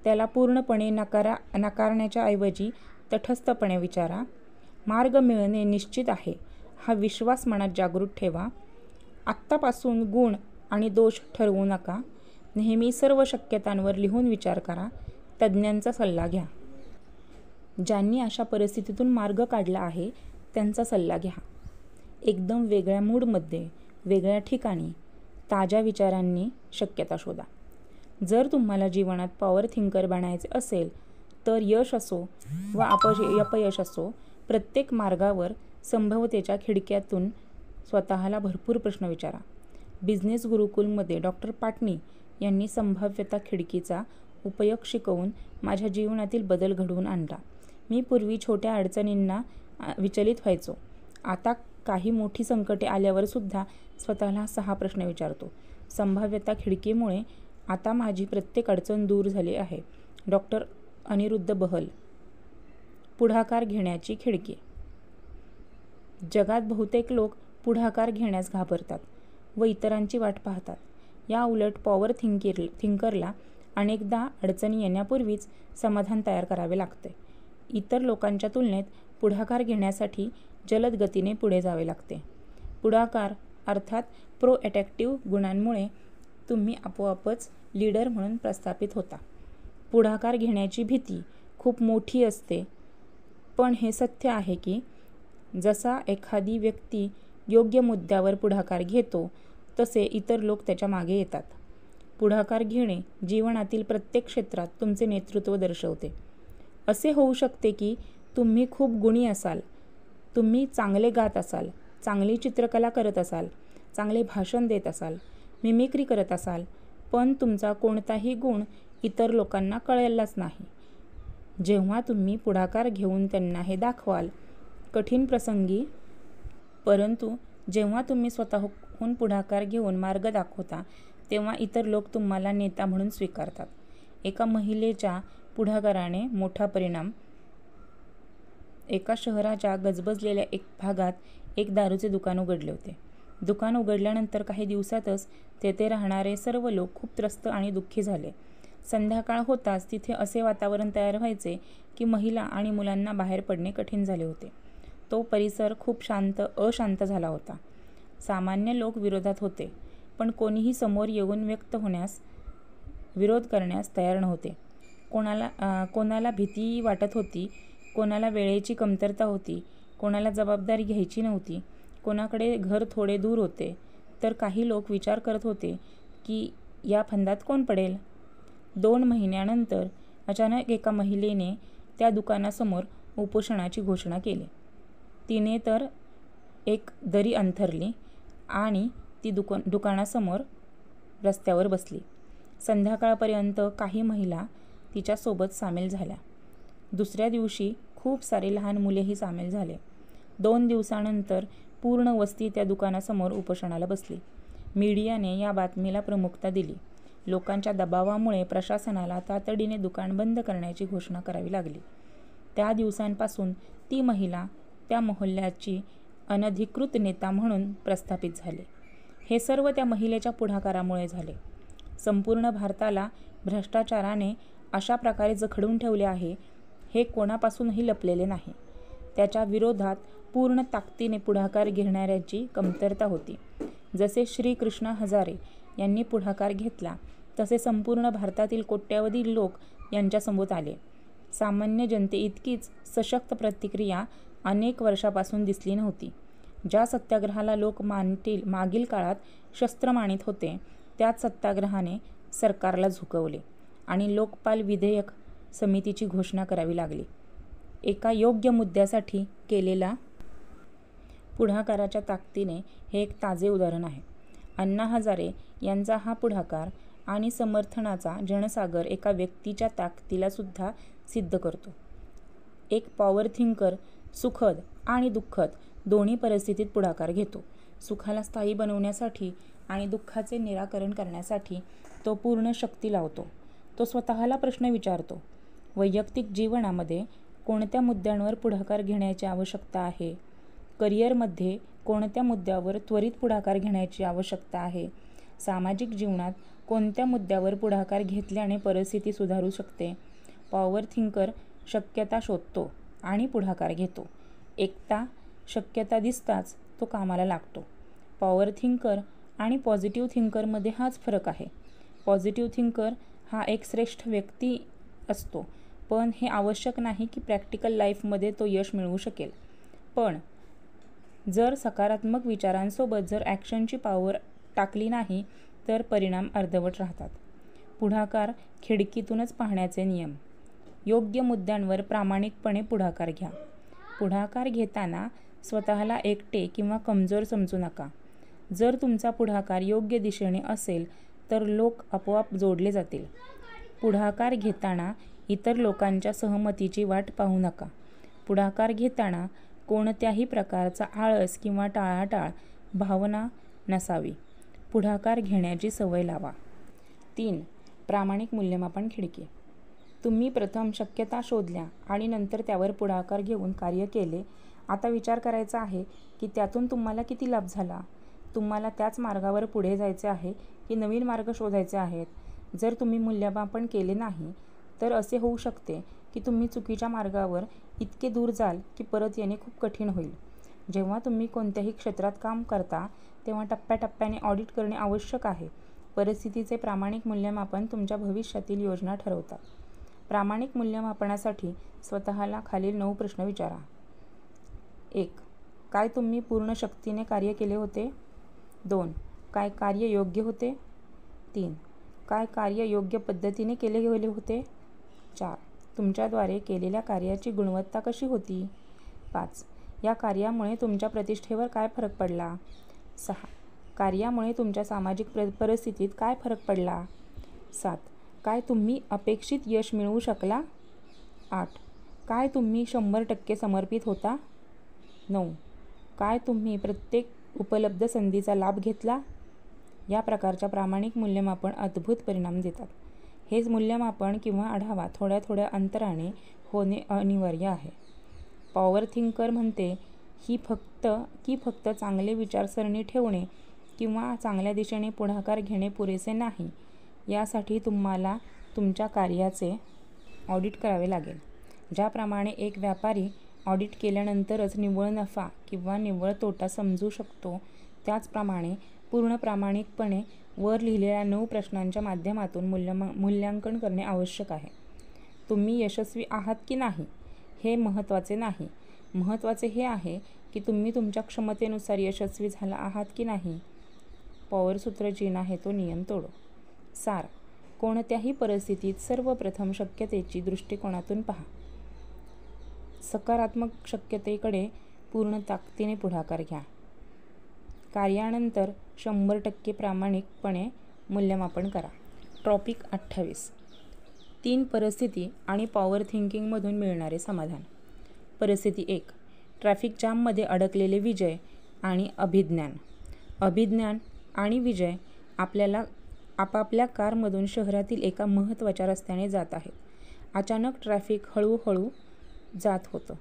त्याला पूर्णपणे नाकारण्याच्या ऐवजी तटस्थपणे विचारा. मार्ग मिळणे निश्चित आहे हा विश्वास मनात जागृत ठेवा. आत्तापासून गुण आणि दोष ठरवू नका. नेहमी सर्व शक्यतांवर लिहून विचार करा. तज्ज्ञांचा सल्ला घ्या. ज्यांनी अशा परिस्थितीतून मार्ग काढला आहे त्यांचा सल्ला घ्या. एकदम वेगळ्या मूडमध्ये, वेगळ्या ठिकाणी, ताज्या विचारांनी शक्यता शोधा. जर तुम्हाला जीवनात पॉवर थिंकर बनायचे असेल तर यश असो वा अपयश असो, प्रत्येक मार्गावर संभाव्यतेच्या खिडक्यातून स्वतःला भरपूर प्रश्न विचारा. बिझनेस गुरुकुलमध्ये डॉक्टर पाटणी यांनी संभाव्यता खिडकीचा उपयोग शिकवून माझ्या जीवनातील बदल घडवून आणला. मी पूर्वी छोट्या अडचणींना विचलित व्हायचो. आता काही मोठी संकटे आल्यावर सुद्धा स्वतःला 6 प्रश्न विचारतो. संभाव्यता खिडकीमुळे आता माझी प्रत्येक अडचण दूर झाली आहे. डॉक्टर अनिरुद्ध बहल. पुढाकार घेण्याची खिडकी. जगात बहुतेक लोक पुढाकार घेण्यास घाबरतात व इतरांची वाट पाहतात. या उलट पॉवर थिंकरला अनेकदा अडचणी येण्यापूर्वीच समाधान तयार करावे लागते. इतर लोकांच्या तुलनेत पुढाकार घेण्यासाठी जलद गतीने पुढे जावे लागते. पुढाकार अर्थात प्रोॲक्टिव्ह गुणांमुळे तुम्ही आपोआपच लीडर म्हणून प्रस्थापित होता. पुढाकार घेण्याची भीती खूप मोठी असते, पण हे सत्य आहे की जसा एखादी व्यक्ती योग्य मुद्द्यावर पुढाकार घेतो तसे इतर लोक त्याच्या मागे येतात. पुढाकार घेणे जीवनातील प्रत्येक क्षेत्रात तुमचे नेतृत्व दर्शवते. असे होऊ शकते की तुम्ही खूप गुणी असाल, तुम्ही चांगले गात असाल, चांगली चित्रकला करत असाल, चांगले भाषण देत असाल, मिमिक्री करत असाल, पण तुमचा कोणताही गुण इतर लोकांना कळेलच नाही. जेव्हा तुम्ही पुढाकार घेऊन त्यांना हे दाखवाल, कठीण प्रसंगी, परंतु जेव्हा तुम्ही स्वतःहून पुढाकार घेऊन मार्ग दाखवता तेव्हा इतर लोक तुम्हाला नेता म्हणून स्वीकारतात. एका महिलेच्या पुढाकाराने मोठा परिणाम. एका शहराच्या गजबजलेल्या एक भागात एक दारूचे दुकान उघडले होते. दुकान उघडल्यानंतर काही दिवसातच तेथे राहणारे सर्व लोक खूप त्रस्त आणि दुःखी झाले. संध्याकाळ होताच तिथे असे वातावरण तयार व्हायचे की महिला आणि मुलांना बाहेर पडणे कठीण झाले होते. तो परिसर खूप अशांत झाला होता. सामान्य लोक विरोधात होते, पण कोणीही समोर येऊन व्यक्त होण्यास विरोध करण्यास तयार नव्हते. कोणाला भीती वाटत होती, कोणाला वेळेची कमतरता होती, कोणाला जबाबदारी घ्यायची नव्हती, कोणाकडे घर थोडे दूर होते, तर काही लोक विचार करत होते की या फंदात कोण पडेल. 2 महिन्यानंतर अचानक एका महिलेने त्या दुकानासमोर उपोषणाची घोषणा केली. तिने तर एक दरी अंथरली आणि ती दुकानासमोर रस्त्यावर बसली. संध्याकाळपर्यंत काही महिला तिच्यासोबत सामील झाल्या. दुसऱ्या दिवशी खूप सारे लहान मुलेही सामील झाले. 2 दिवसानंतर पूर्ण वस्ती त्या दुकानासमोर उपोषणाला बसली. मीडियाने या बातमीला प्रमुखता दिली. लोकांच्या दबावामुळे प्रशासनाला तातडीने दुकान बंद करण्याची घोषणा करावी लागली. त्या दिवसांपासून ती महिला त्या मोहल्ल्याची अनधिकृत नेता म्हणून प्रस्थापित झाली. हे सर्व त्या महिलेच्या पुढाकारामुळे झाले. संपूर्ण भारताला भ्रष्टाचाराने अशा प्रकारे जखडून ठेवले आहे, हे कोणापासूनही लपलेले नाही. त्याच्या विरोधात पूर्ण ताकदीने पुढाकार घेणाऱ्यांची कमतरता होती. जसे श्री कृष्णा हजारे यांनी पुढाकार घेतला, तसे संपूर्ण भारतातील कोट्यावधी लोक यांच्यासमोर आले. सामान्य जनतेइतकीच सशक्त प्रतिक्रिया अनेक वर्षापासून दिसली नव्हती. ज्या सत्याग्रहाला लोक मागील काळात शस्त्र मानित होते, त्याच सत्याग्रहाने सरकारला झुकवले आणि लोकपाल विधेयक समितीची घोषणा करावी लागली. एका योग्य मुद्द्यासाठी केलेला पुढाकाराच्या ताकदीने हे एक ताजे उदाहरण आहे. अण्णा हजारे यांचा हा पुढाकार आणि समर्थनाचा जनसागर एका व्यक्तीच्या ताकदीला सुद्धा सिद्ध करतो. एक पॉवर थिंकर सुखद आणि दुःखद दोन्ही परिस्थितीत पुढाकार घेतो. सुखाला स्थायी बनवण्यासाठी आणि दुःखाचे निराकरण करण्यासाठी तो पूर्ण शक्ती लावतो. तो स्वतःला प्रश्न विचारतो, वैयक्तिक जीवनामध्ये कोणत्या मुद्द्यांवर पुढाकार घेण्याची आवश्यकता आहे? करिअरमध्ये कोणत्या मुद्द्यावर त्वरित पुढाकार घेण्याची आवश्यकता आहे? सामाजिक जीवनात कोणत्या मुद्द्यावर पुढाकार घेतल्याने परिस्थिती सुधारू शकते? पॉवर थिंकर शक्यता शोधतो आणि पुढाकार घेतो. एकटा शक्यता दिसताच तो कामाला लागतो. पॉवर थिंकर आणि पॉझिटिव्ह थिंकरमध्ये हाच फरक आहे. पॉझिटिव्ह थिंकर हा एक श्रेष्ठ व्यक्ती असतो, पण हे आवश्यक नाही की प्रॅक्टिकल लाईफमध्ये तो यश मिळवू शकेल. पण जर सकारात्मक विचारांसोबत जर ॲक्शनची पॉवर टाकली नाही तर परिणाम अर्धवट राहतात. पुढाकार खिडकीतूनच पाहण्याचे नियम. योग्य मुद्द्यांवर प्रामाणिकपणे पुढाकार घ्या. पुढाकार घेताना स्वतःला एकटे किंवा कमजोर समजू नका. जर तुमचा पुढाकार योग्य दिशेने असेल तर लोक आपोआप जोडले जातील. पुढाकार घेताना इतर लोकांच्या सहमतीची वाट पाहू नका. पुढाकार घेताना कोणत्याही प्रकारचा आळस किंवा टाळाटाळ भावना नसावी. पुढाकार घेण्याची सवय लावा. 3. प्रामाणिक मूल्यमापन खिडकी. तुम्ही प्रथम शक्यता शोधल्या आणि नंतर त्यावर पुढाकार घेऊन कार्य केले. आता विचार करायचा आहे की त्यातून तुम्हाला किती लाभ झाला. तुम्हाला त्याच मार्गावर पुढे जायचे आहे की नवीन मार्ग शोधायचे आहेत. जर तुम्ही मूल्यमापन केले नाही तर असे होऊ शकते की तुम्ही चुकीच्या मार्गावर इतके दूर जाल की परत येणे खूप कठीण होईल. जेव्हा तुम्ही कोणत्याही क्षेत्रात काम करता तेव्हा टप्प्याटप्प्याने ऑडिट करणे आवश्यक आहे. परिस्थितीचे प्रामाणिक मूल्यमापन तुमच्या भविष्यातील योजना ठरवतात. प्रामाणिक मूल्यमापनासाठी स्वतःला खालील 9 प्रश्न विचारा. 1. काय तुम्ही पूर्ण शक्तीने कार्य केले होते? 2. काय कार्य योग्य होते? 3. काय कार्य योग्य पद्धतीने केले गेले होते? 4. तुमच्याद्वारे केलेल्या कार्याची गुणवत्ता कशी होती? 5. या कार्यामुळे तुमच्या प्रतिष्ठेवर काय फरक पडला? 6. कार्यामुळे तुमच्या सामाजिक परिस्थितीत काय फरक पडला? 7. काय तुम्ही अपेक्षित यश मिळवू शकला? 8. काय तुम्ही 100% समर्पित होता? 9. काय तुम्ही प्रत्येक उपलब्ध संधीचा लाभ घेतला? या प्रकारच्या प्रामाणिक मूल्यमापन अद्भुत परिणाम देतात. हेच मूल्यमापन किंवा आढावा थोड्या थोड्या अंतराने होणे अनिवार्य आहे. पॉवर थिंकर म्हणते की फक्त चांगले विचारसरणी ठेवणे किंवा चांगल्या दिशेने पुढाकार घेणे पुरेसे नाही. यासाठी तुम्हाला तुमच्या कार्याचे ऑडिट करावे लागेल. ज्याप्रमाणे एक व्यापारी ऑडिट केल्यानंतरच निव्वळ नफा किंवा निव्वळ तोटा समजू शकतो, त्याचप्रमाणे पूर्ण प्रामाणिकपणे वर लिहिलेल्या 9 प्रश्नांच्या माध्यमातून मूल्यांकन करणे आवश्यक आहे. तुम्ही यशस्वी आहात की नाही हे महत्त्वाचे नाही. महत्त्वाचे हे आहे की तुम्ही तुमच्या क्षमतेनुसार यशस्वी झाला आहात की नाही. पॉवर सूत्र जीन आहे तो नियम तोडो. सार: कोणत्याही परिस्थितीत सर्वप्रथम शक्यतेची दृष्टिकोनातून पहा. सकारात्मक शक्यतेकडे पूर्ण ताकदीने पुढाकार घ्या. कार्यानंतर 100% प्रामाणिकपणे मूल्यमापन करा. टॉपिक 28: 3 परिस्थिती आणि पॉवर थिंकिंगमधून मिळणारे समाधान. परिस्थिती 1: ट्रॅफिक जाममध्ये अडकलेले विजय आणि अभिज्ञान. अभिज्ञान आणि विजय आपापल्या कारमधून शहरातील एका महत्त्वाच्या रस्त्याने जात आहेत. अचानक ट्रॅफिक हळूहळू जात होतं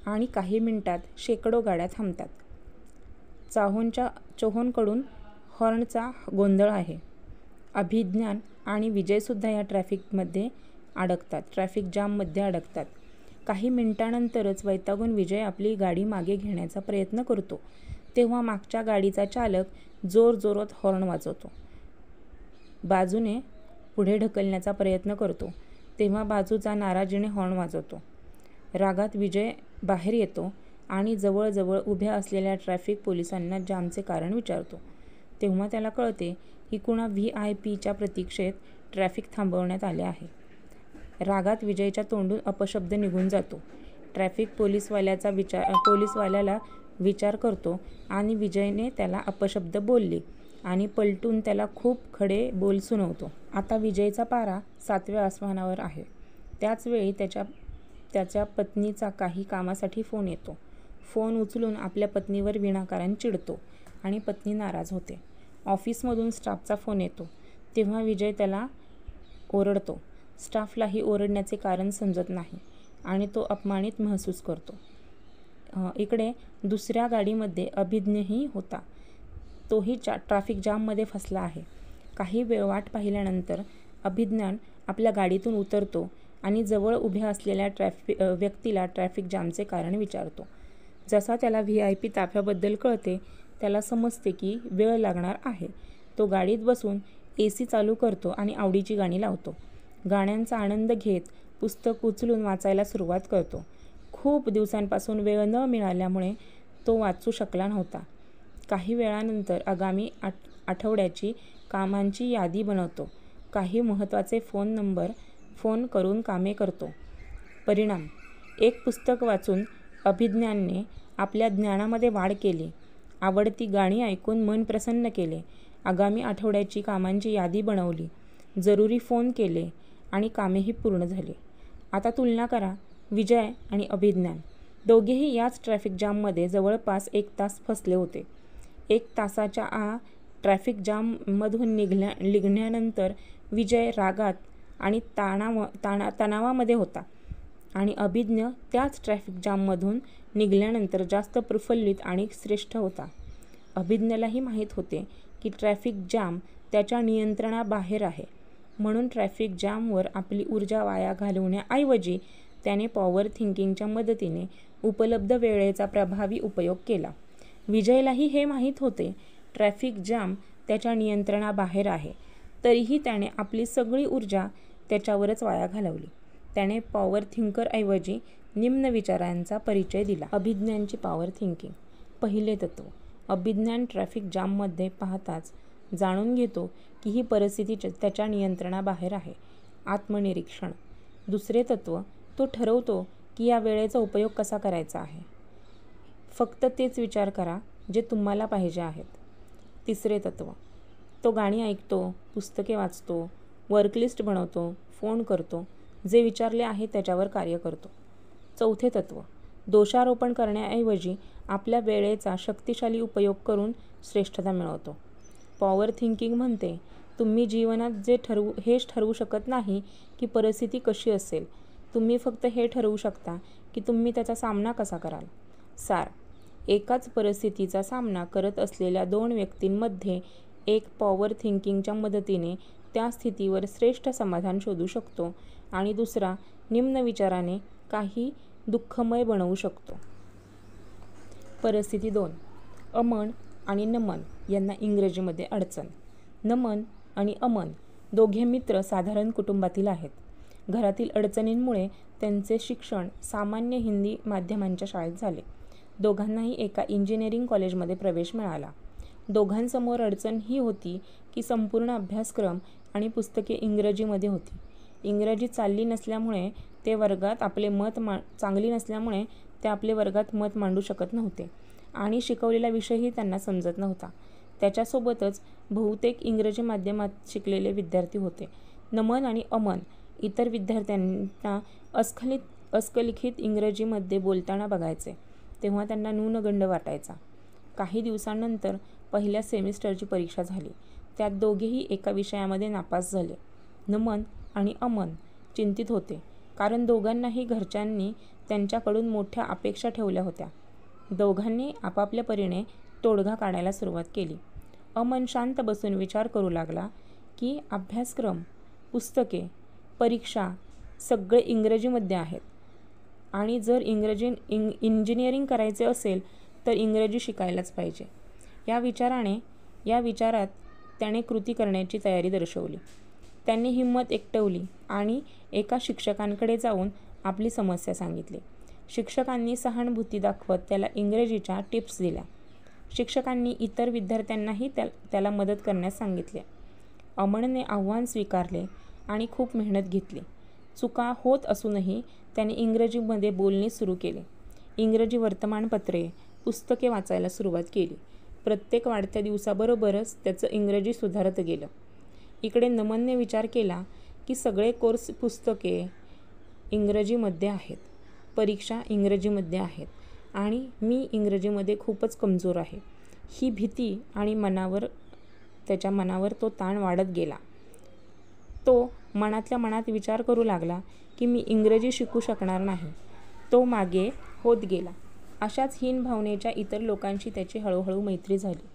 आणि काही मिनिटात शेकडो गाड्या थांबतात. चोहोंकडून हॉर्नचा गोंधळ आहे. अभिज्ञान आणि विजयसुद्धा या ट्रॅफिक जाममध्ये अडकतात. काही मिनिटांनंतरच वैतागून विजय आपली गाडी मागे घेण्याचा प्रयत्न करतो, तेव्हा मागच्या गाडीचा चालक जोरजोरात हॉर्न वाजवतो. बाजूने पुढे ढकलण्याचा प्रयत्न करतो, तेव्हा बाजूचा नाराजीने हॉर्न वाजवतो. रागात विजय बाहेर येतो आणि जवळजवळ उभ्या असलेल्या ट्रॅफिक पोलिसांना जामचे कारण विचारतो. तेव्हा त्याला कळते की कुणा VIPच्या प्रतीक्षेत ट्रॅफिक थांबवण्यात आले आहे. रागात विजयच्या तोंडून अपशब्द निघून जातो. ट्रॅफिक पोलिसवाल्याला विचार करतो आणि विजयने त्याला अपशब्द बोलले आणि पलटून त्याला खूप खडे बोल सुनावतो. आता विजयचा पारा 7व्या आसमानावर आहे. त्याच वेळी त्याच्या पत्नीचा काही कामासाठी फोन येतो. फोन उचलून आपल्या पत्नीवर विनाकारण चिडतो आणि पत्नी नाराज होते. ऑफिसमधून स्टाफचा फोन येतो, तेव्हा विजय त्याला ओरडतो. स्टाफलाही ओरडण्याचे कारण समजत नाही आणि तो अपमानित महसूस करतो. इकडे दुसऱ्या गाडीमध्ये अभिज्ञही होता. तोही ट्रॅफिक जाममध्ये फसला आहे. काही वेळ वाट पाहिल्यानंतर अभिज्ञान आपल्या गाडीतून उतरतो आणि जवळ उभ्या असलेल्या व्यक्तीला ट्रॅफिक जामचे कारण विचारतो. जसा त्याला VIP ताफ्याबद्दल कळते, त्याला समजते की वेळ लागणार आहे. तो गाडीत बसून AC चालू करतो आणि आवडीची गाणी लावतो. गाण्यांचा आनंद घेत पुस्तक उचलून वाचायला सुरुवात करतो. खूप दिवसांपासून वेळ न मिळाल्यामुळे तो वाचू शकला नव्हता. काही वेळानंतर आगामी आठवड्याची कामांची यादी बनवतो. काही महत्त्वाचे फोन करून कामे करतो. परिणाम: एक पुस्तक वाचून अभिज्ञानने आपल्या ज्ञानामध्ये वाढ केली. आवडती गाणी ऐकून मन प्रसन्न केले. आगामी आठवड्याची कामांची यादी बनवली. जरुरी फोन केले आणि कामेही पूर्ण झाली. आता तुलना करा. विजय आणि अभिज्ञान दोघेही याच ट्रॅफिक जाममध्ये जवळपास 1 तास फसले होते. 1 तासाच्या ट्रॅफिक जाममधून निघण्यानंतर विजय रागात आणि तणावामध्ये होता आणि अभिज्ञ त्याच ट्रॅफिक जाममधून निघाल्यानंतर जास्त प्रफुल्लित आणि श्रेष्ठ होता. अभिज्ञलाही माहीत होते की ट्रॅफिक जाम त्याच्या नियंत्रणाबाहेर आहे. म्हणून ट्रॅफिक जामवर आपली ऊर्जा वाया घालवण्याऐवजी त्याने पॉवर थिंकिंगच्या मदतीने उपलब्ध वेळेचा प्रभावी उपयोग केला. विजयलाही हे माहीत होते ट्रॅफिक जाम त्याच्या नियंत्रणाबाहेर आहे, तरीही त्याने आपली सगळी ऊर्जा त्याच्यावरच वाया घालवली. त्याने पॉवर थिंकरऐवजी निम्न विचारांचा परिचय दिला. अभिज्ञानची पॉवर थिंकिंग. पहिले तत्त्व: अभिज्ञान ट्रॅफिक जाममध्ये पाहताच जाणून घेतो की ही परिस्थिती त्याच्या नियंत्रणाबाहेर आहे. आत्मनिरीक्षण. दुसरे तत्त्व: तो ठरवतो की या वेळेचा उपयोग कसा करायचा आहे. फक्त तेच विचार करा जे तुम्हाला पाहिजे आहेत. तिसरे तत्त्व: तो गाणी ऐकतो, पुस्तके वाचतो, वर्कलिस्ट बनवतो, फोन करतो, जे विचारले आहे त्याच्यावर कार्य करतो. चौथे तत्त्व: दोषारोपण करण्याऐवजी आपल्या वेळेचा शक्तिशाली उपयोग करून श्रेष्ठता मिळवतो. पॉवर थिंकिंग म्हणते, तुम्ही जीवनात हेच ठरवू शकत नाही की परिस्थिती कशी असेल. तुम्ही फक्त हे ठरवू शकता की तुम्ही त्याचा सामना कसा कराल. सार: एकाच परिस्थितीचा सामना करत असलेल्या 2 व्यक्तींमध्ये एक पॉवर थिंकिंगच्या मदतीने त्या स्थितीवर श्रेष्ठ समाधान शोधू शकतो आणि दुसरा निम्न विचाराने काही दुःखमय बनवू शकतो. परिस्थिती 2: अमन आणि नमन यांना इंग्रजीमध्ये अडचण. नमन आणि अमन दोघे मित्र साधारण कुटुंबातील आहेत. घरातील अडचणींमुळे त्यांचे शिक्षण सामान्य हिंदी माध्यमांच्या शाळेत झाले. दोघांनाही एका इंजिनिअरिंग कॉलेजमध्ये प्रवेश मिळाला. दोघांसमोर अडचण ही होती की संपूर्ण अभ्यासक्रम आणि पुस्तके इंग्रजीमध्ये होती. इंग्रजी चांगली नसल्यामुळे ते आपले वर्गात मत मांडू शकत नव्हते आणि शिकवलेला विषयही त्यांना समजत नव्हता. त्याच्यासोबतच बहुतेक इंग्रजी माध्यमात शिकलेले विद्यार्थी होते. नमन आणि अमन इतर विद्यार्थ्यांना अस्खलित इंग्रजीमध्ये बोलताना बघायचे तेव्हा त्यांना न्यूनगंड वाटायचा. काही दिवसांनंतर पहिल्या सेमिस्टरची परीक्षा झाली. त्यात दोघेही एका विषयामध्ये नापास झाले. नमन आणि अमन चिंतित होते कारण दोघांनाही घरच्यांनी त्यांच्याकडून मोठ्या अपेक्षा ठेवल्या होत्या. दोघांनी आपापल्या परीने तोडगा काढायला सुरुवात केली. अमन शांत बसून विचार करू लागला की अभ्यासक्रम, पुस्तके, परीक्षा सगळे इंग्रजीमध्ये आहेत आणि जर इंजिनिअरिंग करायचे असेल तर इंग्रजी शिकायलाच पाहिजे. या विचारात त्याने कृती करण्याची तयारी दर्शवली. त्यांनी हिंमत एकवटली आणि एका शिक्षकांकडे जाऊन आपली समस्या सांगितली. शिक्षकांनी सहानुभूती दाखवत त्याला इंग्रजीच्या टिप्स दिल्या. शिक्षकांनी इतर विद्यार्थ्यांनाही त्याला मदत करण्यास सांगितले. अमनने आव्हान स्वीकारले आणि खूप मेहनत घेतली. चुका होत असूनही त्याने इंग्रजीमध्ये बोलणे सुरू केले. इंग्रजी वर्तमानपत्रे, पुस्तके वाचायला सुरुवात केली. प्रत्येक वाढत्या दिवसाबरोबरच त्याचं इंग्रजी सुधारत गेलं. इकडे नमनने विचार केला की सगळे कोर्स, पुस्तके इंग्रजीमध्ये आहेत, परीक्षा इंग्रजीमध्ये आहेत आणि मी इंग्रजीमध्ये खूपच कमजोर आहे. ही भीती आणि त्याच्या मनावर तो ताण वाढत गेला. तो मनातल्या मनात विचार करू लागला की मी इंग्रजी शिकू शकणार नाही. तो मागे होत गेला. अशाच हीन भावनेच्या इतर लोकांशी त्याची हळूहळू मैत्री झाली.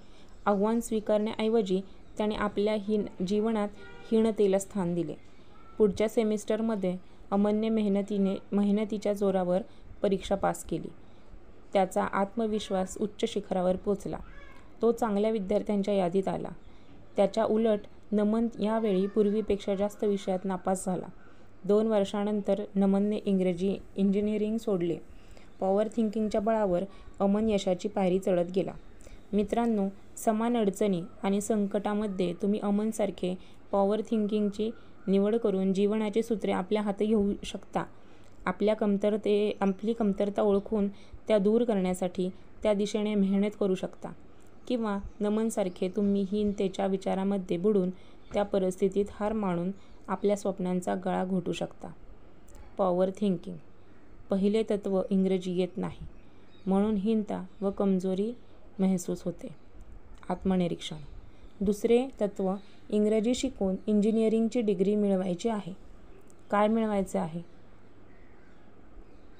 आव्हान स्वीकारण्याऐवजी त्याने आपल्या जीवनात हीनतेला स्थान दिले. पुढच्या सेमिस्टरमध्ये अमनने मेहनतीच्या जोरावर परीक्षा पास केली. त्याचा आत्मविश्वास उच्च शिखरावर पोचला. तो चांगल्या विद्यार्थ्यांच्या यादीत आला. त्याच्या उलट नमन यावेळी पूर्वीपेक्षा जास्त विषयात नापास झाला. 2 वर्षांनंतर नमनने इंजिनिअरिंग सोडले. पॉवर थिंकिंगच्या बळावर अमन यशाची पायरी चढत गेला. मित्रांनो, समान अडचणी आणि संकटामध्ये तुम्ही अमनसारखे पॉवर थिंकिंगची निवड करून जीवनाची सूत्रे आपल्या हाती घेऊ शकता. आपली कमतरता ओळखून त्या दूर करण्यासाठी त्या दिशेने मेहनत करू शकता. किंवा नमनसारखे तुम्ही हीनतेच्या विचारामध्ये बुडून त्या परिस्थितीत हार मानून आपल्या स्वप्नांचा गळा घोटू शकता. Power thinking. पहिले तत्त्व इंग्रजी येत नाही म्हणून हीनता व कमजोरी महसूस होते. आत्मनिरीक्षण. दुसरे तत्त्व, इंग्रजी शिकून इंजिनिअरिंगची डिग्री मिळवायची आहे. काय मिळवायचे आहे?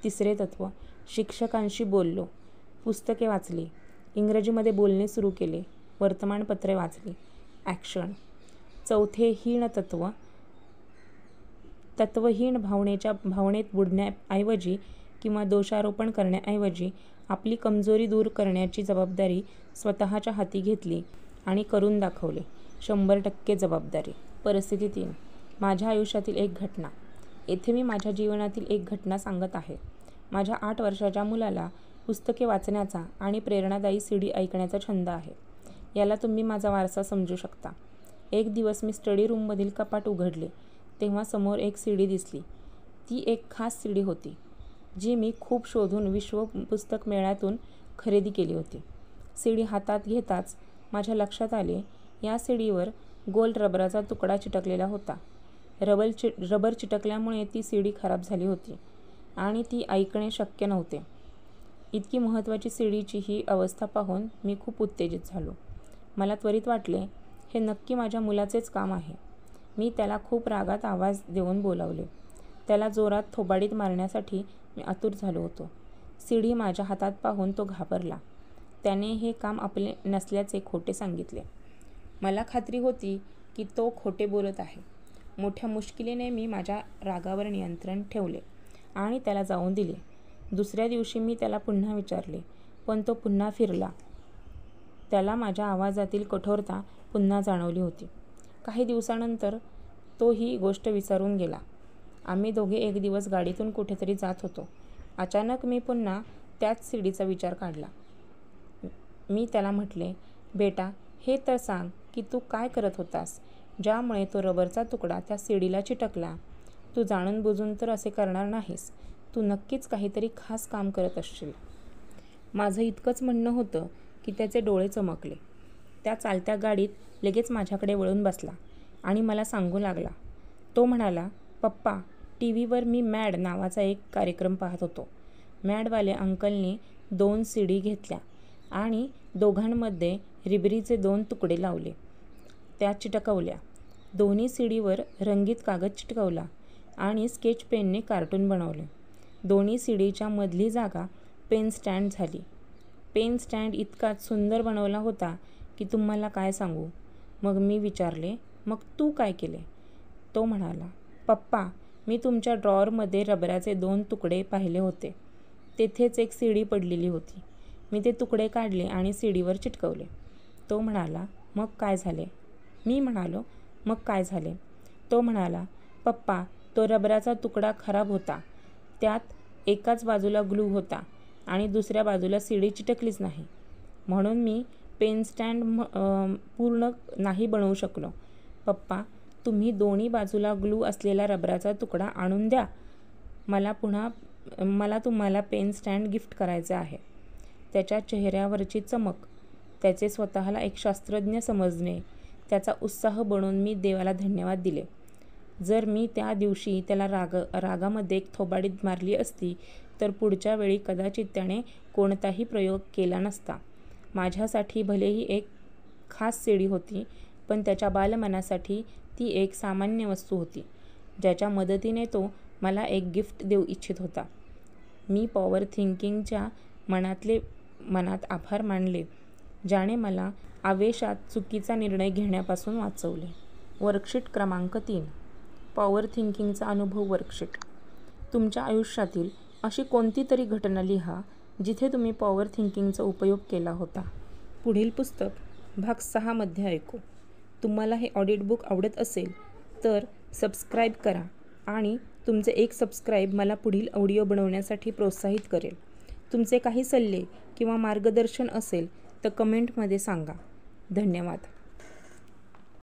तिसरे तत्त्व, शिक्षकांशी बोललो, पुस्तके वाचली, इंग्रजीमध्ये बोलणे सुरू केले, वर्तमानपत्रे वाचली. ॲक्शन. चौथे हीन तत्त्व, तत्त्वहीन भावनेत बुडण्याऐवजी किंवा दोषारोपण करण्याऐवजी आपली कमजोरी दूर करण्याची जबाबदारी स्वतःच्या हाती घेतली आणि करून दाखवले. 100% जबाबदारी. परिस्थिती 3. माझ्या आयुष्यातील एक घटना. येथे मी माझ्या जीवनातील एक घटना सांगत आहे. माझ्या 8 वर्षाच्या मुलाला पुस्तके वाचण्याचा आणि प्रेरणादायी CD ऐकण्याचा छंद आहे. याला तुम्ही माझा वारसा समजू शकता. एक दिवस मी स्टडी रूममधील कपाट उघडले तेव्हा समोर एक CD दिसली. ती एक खास CD होती जी मी खूप शोधून विश्व पुस्तक मेळ्यातून खरेदी केली होती. CD हातात घेताच माझ्या लक्षात आले, या CDवर गोल रबराचा तुकडा चिटकलेला होता. रबर चिटकल्यामुळे ती CD खराब झाली होती आणि ती ऐकणे शक्य नव्हते. इतकी महत्त्वाची CDची ही अवस्था पाहून मी खूप उत्तेजित झालो. मला त्वरित वाटले, हे नक्की माझ्या मुलाचेच काम आहे. मी त्याला खूप रागात आवाज देऊन बोलावले. त्याला जोरात थोबाडीत मारण्यासाठी मी आतुर झालो होतो. CD माझ्या हातात पाहून तो घाबरला. त्याने हे काम आपले नसल्याचे खोटे सांगितले. मला खात्री होती की तो खोटे बोलत आहे. मोठ्या मुश्किलीने मी माझ्या रागावर नियंत्रण ठेवले आणि त्याला जाऊन दिले. दुसऱ्या दिवशी मी त्याला पुन्हा विचारले, पण तो पुन्हा फिरला. त्याला माझ्या आवाजातील कठोरता पुन्हा जाणवली होती. काही दिवसानंतर तो ही गोष्ट विसरून गेला. आम्ही दोघे एक दिवस गाडीतून कुठेतरी जात होतो. अचानक मी पुन्हा त्याच सीडीचा विचार काढला. मी त्याला म्हटले, बेटा, हे तर सांग की तू काय करत होतास ज्यामुळे तो रबरचा तुकडा त्या सीडीला चिटकला? तू जाणून बुजून तर असे करणार नाहीस. तू नक्कीच काहीतरी खास काम करत असशील. माझं इतकंच म्हणणं होतं की त्याचे डोळे चमकले. त्या चालत्या गाडीत लगेच माझ्याकडे वळून बसला आणि मला सांगू लागला. तो म्हणाला, पप्पा, टीव्हीवर मी मॅड नावाचा एक कार्यक्रम पाहत होतो. मॅडवाले अंकलने 2 सीडी घेतल्या आणि दोघांमध्ये रिबरीचे 2 तुकडे लावले. त्या चिटकवल्या. दोन्ही सीडीवर रंगीत कागद चिटकवला आणि स्केच पेनने कार्टून बनवले. दोन्ही सीडीच्या मधली जागा पेन स्टँड झाली. पेन स्टँड इतकाच सुंदर बनवला होता की तुम्हाला काय सांगू. मग मी विचारले, मग तू काय केले? तो म्हणाला, पप्पा, मी तुमच्या ड्रॉवरमध्ये रबराचे 2 तुकडे पाहिले होते. तेथेच एक सीडी पडलेली होती. मी ते तुकडे काढले आणि सीडीवर चिटकवले. तो म्हणाला, मग काय झाले? मी म्हणालो, मग काय झाले? तो म्हणाला, पप्पा, तो रबराचा तुकडा खराब होता. त्यात एकाच बाजूला ग्लू होता आणि दुसऱ्या बाजूला सीडी चिटकलीच नाही. म्हणून मी पेन स्टँड पूर्ण नाही बनवू शकलो. पप्पा, तुम्ही दोन्ही बाजूला ग्लू असलेला रबराचा तुकडा आणून द्या. मला तुम्हाला पेन स्टँड गिफ्ट करायचे आहे. त्याच्या चेहऱ्यावरची चमक, त्याचे स्वतःला एक शास्त्रज्ञ समजणे, त्याचा उत्साह बनवून मी देवाला धन्यवाद दिले. जर मी त्या दिवशी त्याला रागामध्ये एक थोबाडीत मारली असती तर पुढच्या वेळी कदाचित त्याने कोणताही प्रयोग केला नसता. माझ्यासाठी भलेही एक खास सीडी होती, पण त्याच्या बालमनासाठी ती एक सामान्य वस्तू होती, ज्याच्या मदतीने तो मला एक गिफ्ट देऊ इच्छित होता. मी पॉवर थिंकिंगच्या मनात आभार मानले, ज्याने मला आवेशात चुकीचा निर्णय घेण्यापासून वाचवले. वर्कशीट क्रमांक 3. पॉवर थिंकिंगचा अनुभव वर्कशीट. तुमच्या आयुष्यातील अशी कोणती तरी घटना लिहा जिथे तुम्ही पॉवर थिंकिंगचा उपयोग केला होता. पुढील पुस्तक भाग 6 मध्ये ऐकू. तुम्हाला हे ऑडिओ बुक आवडत असेल तर सबस्क्राईब करा आणि तुमचे एक सबस्क्राईब मला पुढील ऑडिओ बनवण्यासाठी प्रोत्साहित करेल. तुमचे काही सल्ले किंवा मार्गदर्शन असेल तर कमेंटमध्ये सांगा. धन्यवाद.